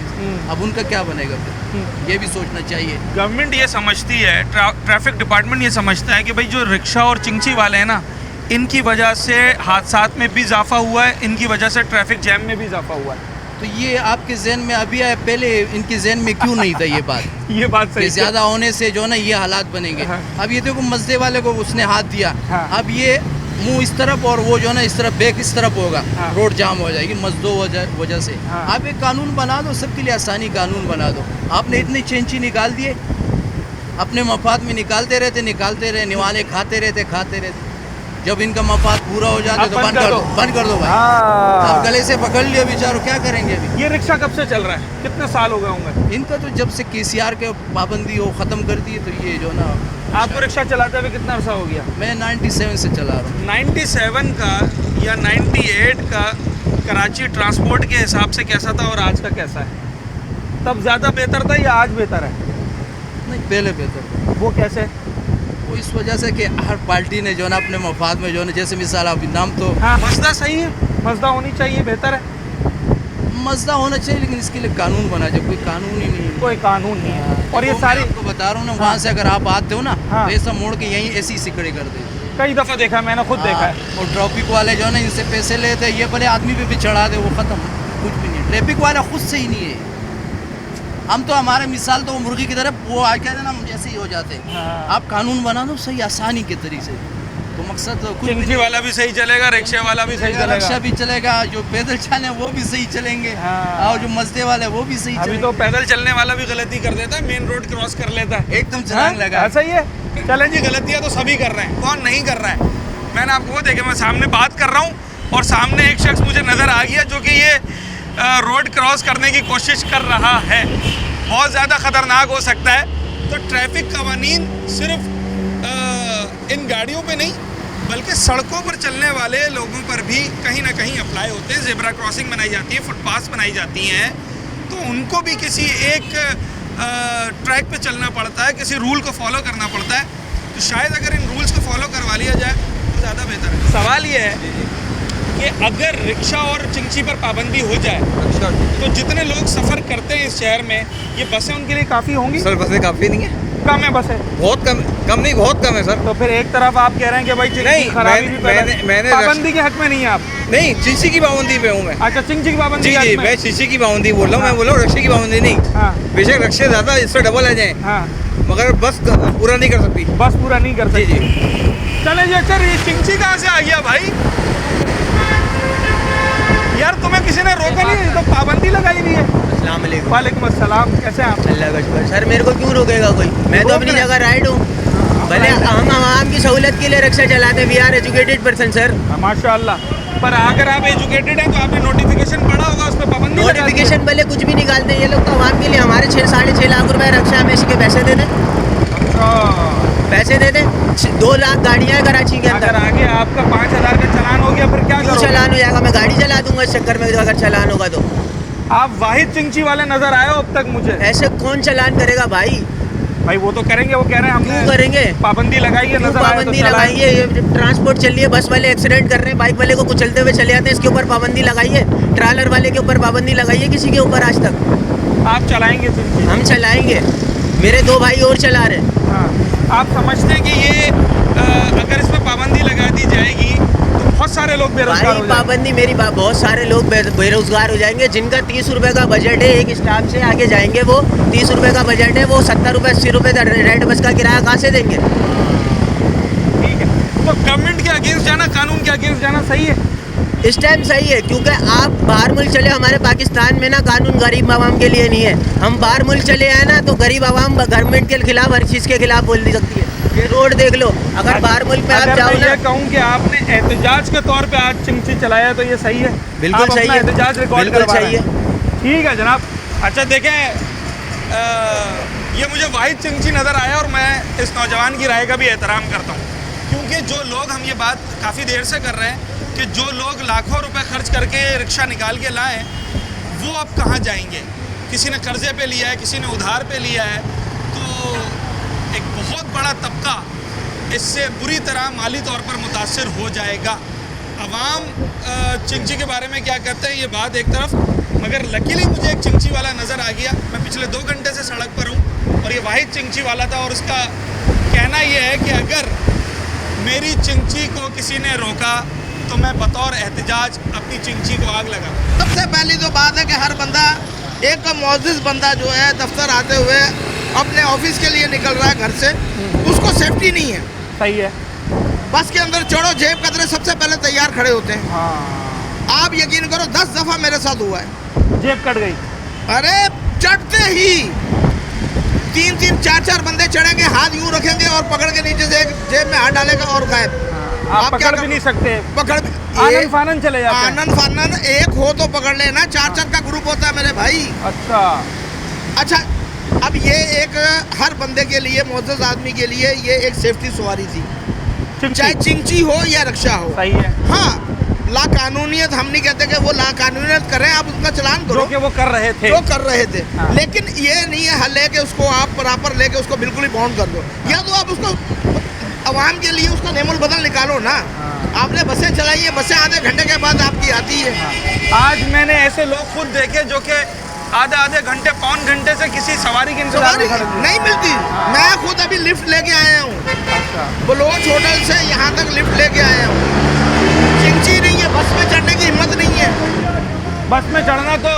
अब उनका क्या बनेगा फिर? ये भी सोचना चाहिए। गवर्नमेंट ये समझती है, ट्रैफिक डिपार्टमेंट ये समझता है कि भाई जो रिक्शा और चिंची वाले हैं ना, इनकी वजह से हादसात में भी इजाफा हुआ है, इनकी वजह से ट्रैफिक जैम में भी इजाफा हुआ है। तो ये आपके जहन में अभी आया, पहले इनके जहन में क्यों नहीं था ये बात? ये बात सही, ज़्यादा होने से जो ना ये हालात बनेंगे। अब ये देखो मस्जिद वाले को उसने हाथ दिया, अब ये मुंह इस तरफ और वो जो ना इस तरफ, बैक इस तरफ होगा, रोड जाम हो जाएगी मस्जिदों वजह से। आप एक कानून बना दो, सबके लिए आसानी कानून बना दो। आपने इतनी चेंची निकाल दिए, अपने मफाद में निकालते रहते, निवाले खाते रहते। जब इनका मफाद पूरा हो जाता है तो बंद कर दो भाई। आप गले से पकड़ लिया बेचारो, क्या करेंगे अभी? ये रिक्शा कब से चल रहा है, कितने साल हो गए होंगे इनका? तो जब से KCR के पाबंदी हो ख़त्म कर दी है, तो ये जो ना। आपको रिक्शा चलाते हुए कितना अर्सा हो गया? मैं 97 से चला रहा हूँ। 97 का या 98 का कराची ट्रांसपोर्ट के हिसाब से कैसा था और आज का कैसा है? तब ज़्यादा बेहतर था या आज बेहतर है? नहीं, पहले बेहतर। वो कैसे? वो इस वजह से कि हर पार्टी ने जो ना अपने मफाद में जो ना, जैसे मिसाल अभी नाम तो मसदा सही है, मसदा होनी चाहिए, बेहतर है, मसदा होना चाहिए, लेकिन इसके लिए कानून बना चाहिए। कोई कानून ही नहीं है, कोई कानून नहीं है। और ये सारी आपको बता रहा हूँ ना, वहाँ से अगर आप आते हो ना, तो ऐसा मोड़ के यहीं ऐसी सिकड़ी कर दे। कई दफ़ा देखा है, मैंने खुद देखा है। और ट्रैफिक वाले जो है ना, इनसे पैसे लेते, ये भले आदमी पे भी चढ़ा दे, वो ख़त्म, कुछ भी नहीं। ट्रैफिक वाला खुद से ही नहीं है। हम तो हमारे मिसाल तो मुर्गी की तरफ वो आ कहते ना, जैसे ही हो जाते हैं। आप कानून बना दो सही, आसानी के तरीके से, तो मकसद तो कुछ चिंची वाला भी सही चलेगा, रिक्शे वाला भी सही चलेगा, रिक्शा भी चलेगा, जो पैदल चले वो भी सही चलेंगे, और जो मस्जिद वाले वो भी सही अभी तो पैदल चलने वाला भी गलती कर देता है, मेन रोड क्रॉस कर लेता है, एकदम छलांग लगा। ऐसा ही है। चलें जी, गलतियाँ तो सभी कर रहे हैं, कौन नहीं कर रहा है? मैंने आपको वो देखे, मैं सामने बात कर रहा हूँ और सामने एक शख्स मुझे नज़र आ गया जो कि ये रोड क्रॉस करने की कोशिश कर रहा है। बहुत ज़्यादा ख़तरनाक हो सकता है। तो ट्रैफिक कवानीन सिर्फ इन गाड़ियों पे नहीं, बल्कि सड़कों पर चलने वाले लोगों पर भी कहीं ना कहीं अप्लाई होते हैं। ज़ेब्रा क्रॉसिंग बनाई जाती है, फुटपाथ बनाई जाती हैं, तो उनको भी किसी एक ट्रैक पे चलना पड़ता है, किसी रूल को फॉलो करना पड़ता है। तो शायद अगर इन रूल्स को फॉलो करवा लिया जाए तो ज़्यादा बेहतर है। सवाल ये है कि अगर रिक्शा और चिंची पर पाबंदी हो जाए तो जितने लोग सफ़र करते हैं इस शहर में, ये बसें उनके लिए काफ़ी होंगी? सर बसें काफ़ी नहीं है, कम है बसें, बहुत कम नहीं, बहुत कम है सर। तो फिर एक तरफ आप कह रहे हैं कि भाई चिंची खराबी भी मैंने पाबंदी के हक में नहीं है आप? नहीं, चिंची की पाबंदी पे हूँ मैं। अच्छा, चिंची की पाबंदी? जी, मैं चिंची की पाबंदी बोल रहा हूँ, मैं बोल रहा हूँ रक्शे की पाबंदी नहीं। बेशक रक्शे ज़्यादा इससे डबल आ जाए, मगर बस पूरा नहीं कर सकती, बस पूरा नहीं कर सकती। चले जी। अच्छा, ये चिंची कहाँ से आ गया भाई? यार तुम्हें किसी ने रोका नहीं, तो पाबंदी लगाई हुई है। अस्सलाम वालेकुम। वालेकुम अस्सलाम, कैसे हैं आप? अल्लाह का शुक्र। सर मेरे को क्यों रोकेगा कोई? मैं तो अपनी जगह राइड हूँ, भले हम आवाम की सहूलत के लिए रिक्शा चलाते हैं। We are educated person sir. माशाल्लाह। पर अगर आप एजुकेटेड हैं तो आपने नोटिफिकेशन पढ़ा होगा, उस पर पाबंदी। नोटिफिकेशन भले कुछ भी निकालते हैं ये लोग, तो आवाम के लिए हमारे 6-6.5 लाख रुपए रक्षा हमेशा के पैसे दे दें, पैसे दे दें। 2 लाख गाड़ियाँ हैं कराची के अंदर। अगर आगे आपका 5,000 का चालान हो गया फिर क्या क्यों चालान हो जाएगा? मैं गाड़ी चला दूंगा इस चक्कर में, अगर चालान होगा तो। आप वाहिद चिंची वाले नजर आए हो अब तक मुझे? ऐसे कौन चालान करेगा भाई? भाई वो तो करेंगे, वो कह रहे हैं हम क्यों करेंगे? पाबंदी लगाई है, नजर पाबंदी लगाई है। ये ट्रांसपोर्ट चल रही है, बस वाले एक्सीडेंट कर रहे हैं, बाइक वाले को कुचलते हुए चले जाते हैं, इसके ऊपर पाबंदी लगाइए। ट्रैलर वाले के ऊपर पाबंदी लगाइए, किसी के ऊपर आज तक। आप चलाएंगे चिंची? हम चलाएंगे, मेरे 2 भाई और चला रहे हैं। आप समझते हैं कि ये अगर इस पर पाबंदी लगा दी जाएगी तो बहुत सारे लोग बेरोजगार हो जाएंगे? पाबंदी मेरी बात, बहुत सारे लोग बेरोजगार हो जाएंगे। जिनका 30 रुपए का बजट है, एक स्टाफ से आगे जाएंगे, वो 30 रुपए का बजट है, वो 70 रुपए 80 रुपए रेड बस का किराया कहाँ से देंगे? ठीक है, तो गवर्नमेंट के अगेंस्ट जाना, कानून के अगेंस्ट जाना सही है इस टाइम? सही है, क्योंकि आप बाहर मुल्क चले, हमारे पाकिस्तान में ना कानून गरीब आवाम के लिए नहीं है। हम बाहर मुल्क चले आए ना, तो गरीब आवाम गवर्नमेंट के खिलाफ हर चीज़ के खिलाफ बोल सकती है। ये रोड देख लो, अगर बाहर मुल्क में आप अगर जाओ मैं ना, ये कहूँ कि आपने एहतजाज के तौर पे आज चिंची चलाया तो ये सही है? बिल्कुल आप सही अपना है, एहतजाज रिकॉर्ड बिल्कुल करवा रहे सही हैं। ठीक है जनाब। अच्छा देखें, ये मुझे वाहिद चिंची नज़र आया और मैं इस नौजवान की राय का भी एहतराम करता हूँ, क्योंकि जो लोग, हम ये बात काफ़ी देर से कर रहे हैं कि जो लोग लाखों रुपए खर्च करके रिक्शा निकाल के लाए, वो अब कहाँ जाएंगे? किसी ने कर्जे पे लिया है, किसी ने उधार पे लिया है, तो एक बहुत बड़ा तबका इससे बुरी तरह माली तौर पर मुतासर हो जाएगा। अवाम चिंची के बारे में क्या कहते हैं ये बात एक तरफ, मगर लकीली मुझे एक चिंची वाला नज़र आ गया। मैं पिछले 2 घंटे से सड़क पर हूँ और ये वाहिद चिंची वाला था, और उसका कहना ये है कि अगर मेरी चिंची को किसी ने रोका तो मैं बतौर एहतजाज अपनी चिंची को आग लगा। सबसे पहली तो बात है कि हर बंदा, एक मुअज़्ज़िज़ बंदा जो है दफ्तर आते हुए अपने ऑफिस के लिए निकल रहा है घर से, उसको सेफ्टी नहीं है। सही है। बस के अंदर चढ़ो, जेब कतरे सबसे पहले तैयार खड़े होते हैं। हाँ। आप यकीन करो 10 दफ़ा मेरे साथ हुआ है। जेब कट गई? अरे चढ़ते ही 3-3, 4-4 बंदे चढ़ेंगे, हाथ यूं रखेंगे और पकड़ के नीचे से एक जेब में हाथ डालेगा और गायब। आप पकड़ भी नहीं सकते? पकड़ आनन फानन चले जाते हैं। आनन फानन एक हो तो पकड़ लेना, 4-4 का ग्रुप होता है मेरे भाई। अच्छा, अब ये एक हर बंदे के लिए, मुअज़्ज़ज़ आदमी के लिए ये एक सेफ्टी सवारी थी, चाहे चिंची हो या रिक्शा हो। सही है। हाँ, लाकानूनियत हम नहीं कहते कि वो लाकानूनियत करें, आप उसका चलान करो, जो कि वो कर रहे थे, जो कर रहे थे। हाँ। लेकिन ये नहीं है हल है कि उसको आप प्रॉपर लेके उसको बिल्कुल ही बाउंड कर दो, या तो आप उसको अवाम के लिए उसका नेमुल बदल निकालो ना। आपने बसें चलाई है, बसें आधे घंटे के बाद आपकी आती है। आज मैंने ऐसे लोग खुद देखे जो कि आधे घंटे, पौन घंटे से किसी सवारी के इंतजार में खड़े थे। नहीं मिलती। मैं खुद अभी लिफ्ट लेके आया हूँ, बलोच होटल से यहाँ तक लिफ्ट लेके आया हूँ। चिंची नहीं है, बस में चढ़ने की हिम्मत नहीं है। बस में चढ़ना तो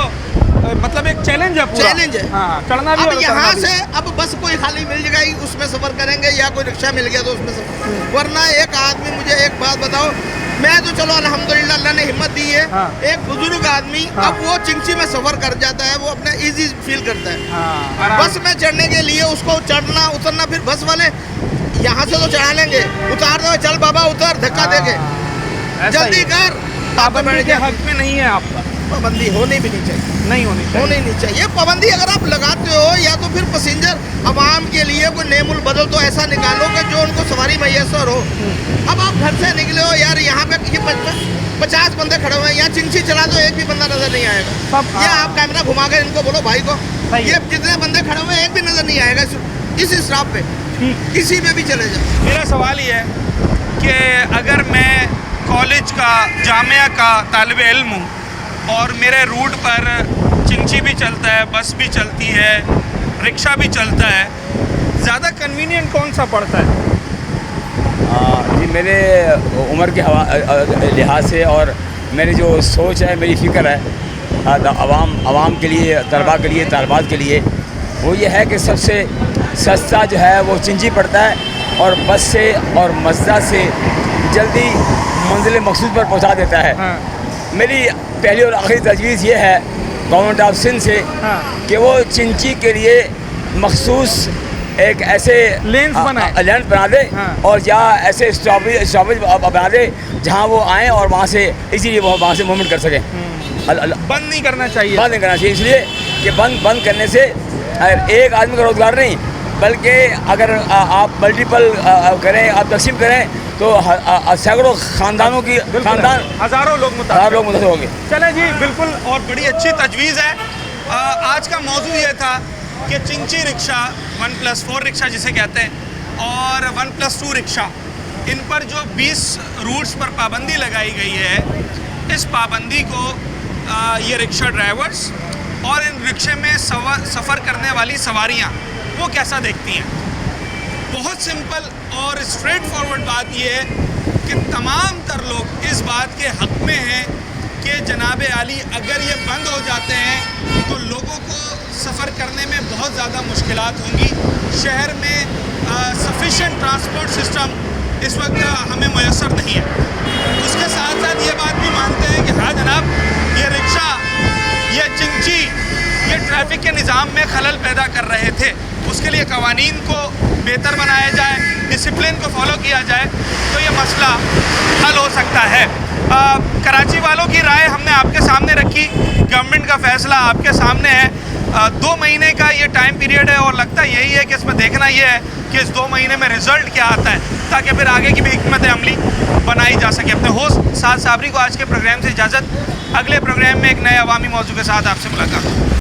मतलब एक चैलेंज है, पूरा चैलेंज है। हाँ, चढ़ना भी अब और यहाँ उतरना से अब बस कोई खाली मिल जाएगी उसमें सफ़र करेंगे, या कोई रिक्शा मिल गया तो उसमें सफ़र। वरना एक आदमी, मुझे एक बात बताओ, मैं तो चलो अल्हम्दुलिल्लाह अल्लाह ने हिम्मत दी है। हाँ। एक बुजुर्ग आदमी, अब वो चिंची में सफ़र कर जाता है, वो अपना ईजी फील करता है। हाँ, बस में चढ़ने के लिए उसको चढ़ना उतरना, फिर बस वाले यहाँ से तो चढ़ा लेंगे, उतार दो, चल बाबा उतर, धक्का देके जल्दी कर। पाबंदी के हक में नहीं है आपका? पाबंदी होनी भी नहीं चाहिए, नहीं होनी चाहिए, होनी नहीं चाहिए पाबंदी। अगर आप लगाते हो, या तो फिर पैसेंजर अवाम के लिए कोई नेमुल बदल तो ऐसा निकालो कि जो उनको सवारी मैसर हो। अब आप घर से निकले हो यार, यहाँ पे ये 50 बंदे खड़े हुए हैं, यहाँ चिंची चला दो एक भी बंदा नजर नहीं आएगा। ये आप कैमरा घुमा कर इनको बोलो भाई को, ये जितने बंदे खड़े हुए हैं एक भी नजर नहीं आएगा इस स्टॉप पे, किसी पे भी चले जाओ। मेरा सवाल ये है कि अगर मैं कॉलेज का, जामिया का तालिब इल्म हूँ और मेरे रूट पर चिंची भी चलता है, बस भी चलती है, रिक्शा भी चलता है, ज़्यादा कन्वीनियंट कौन सा पड़ता है? जी, मेरे उम्र के लिहाज से और मेरी जो सोच है, मेरी फ़िक्र है आवाम के लिए, तलबा के लिए, तालबात के लिए, वो ये है कि सबसे सस्ता जो है वो चिंची पड़ता है, और बस से और मज़दा से जल्दी मंजिल मकसूद पर पहुंचा देता है। मेरी पहली और आखिरी तजवीज़ ये है गवर्नमेंट ऑफ सिंध से कि वो चिंची के लिए मखसूस एक ऐसे लेंस बना दे, और या ऐसे स्टॉपेज बना दे जहाँ वो आएँ और वहाँ से इजीली वहाँ से मूवमेंट कर सकें। बंद नहीं करना चाहिए, बंद नहीं करना चाहिए, इसलिए कि बंद करने से एक आदमी का रोज़गार नहीं, बल्कि अगर आप मल्टीपल करें, आप तकसीम करें तो सैकड़ों खानदानों की हज़ारों लोग मुतासिर होंगे। चले जी, बिल्कुल, और बड़ी अच्छी तजवीज़ है। आज का मौजू ये था कि चिंची रिक्शा, 1+4 रिक्शा जिसे कहते हैं, और 1+2 रिक्शा, इन पर जो 20 रूट्स पर पाबंदी लगाई गई है, इस पाबंदी को ये रिक्शा ड्राइवर्स और इन रिक्शे में सफ़र करने वाली सवारियाँ वो कैसा देखती हैं? बहुत सिंपल और स्ट्रेट फॉरवर्ड बात यह है कि तमाम तर लोग इस बात के हक़ में हैं कि जनाब आली अगर ये बंद हो जाते हैं तो लोगों को सफ़र करने में बहुत ज़्यादा मुश्किलात होंगी। शहर में सफिशेंट ट्रांसपोर्ट सिस्टम इस वक्त हमें मैसर नहीं है। उसके साथ साथ ये बात भी मानते हैं कि हाँ जनाब, ये रिक्शा, ये चिंची, ये ट्रैफिक के निज़ाम में खलल पैदा कर रहे थे। उसके लिए कवानीन को बेहतर बनाया जाए, डिसिप्लिन को फॉलो किया जाए, तो ये मसला हल हो सकता है। कराची वालों की राय हमने आपके सामने रखी, गवर्नमेंट का फैसला आपके सामने है। 2 महीने का ये टाइम पीरियड है और लगता यही है कि इसमें देखना ये है कि इस 2 महीने में रिज़ल्ट क्या आता है, ताकि फिर आगे की भी हिकमत अमली बनाई जा सके। अपने होस्ट साद साबरी को आज के प्रोग्राम से इजाज़त, अगले प्रोग्राम में एक नए अवामी मौजू के साथ आपसे मुलाकात।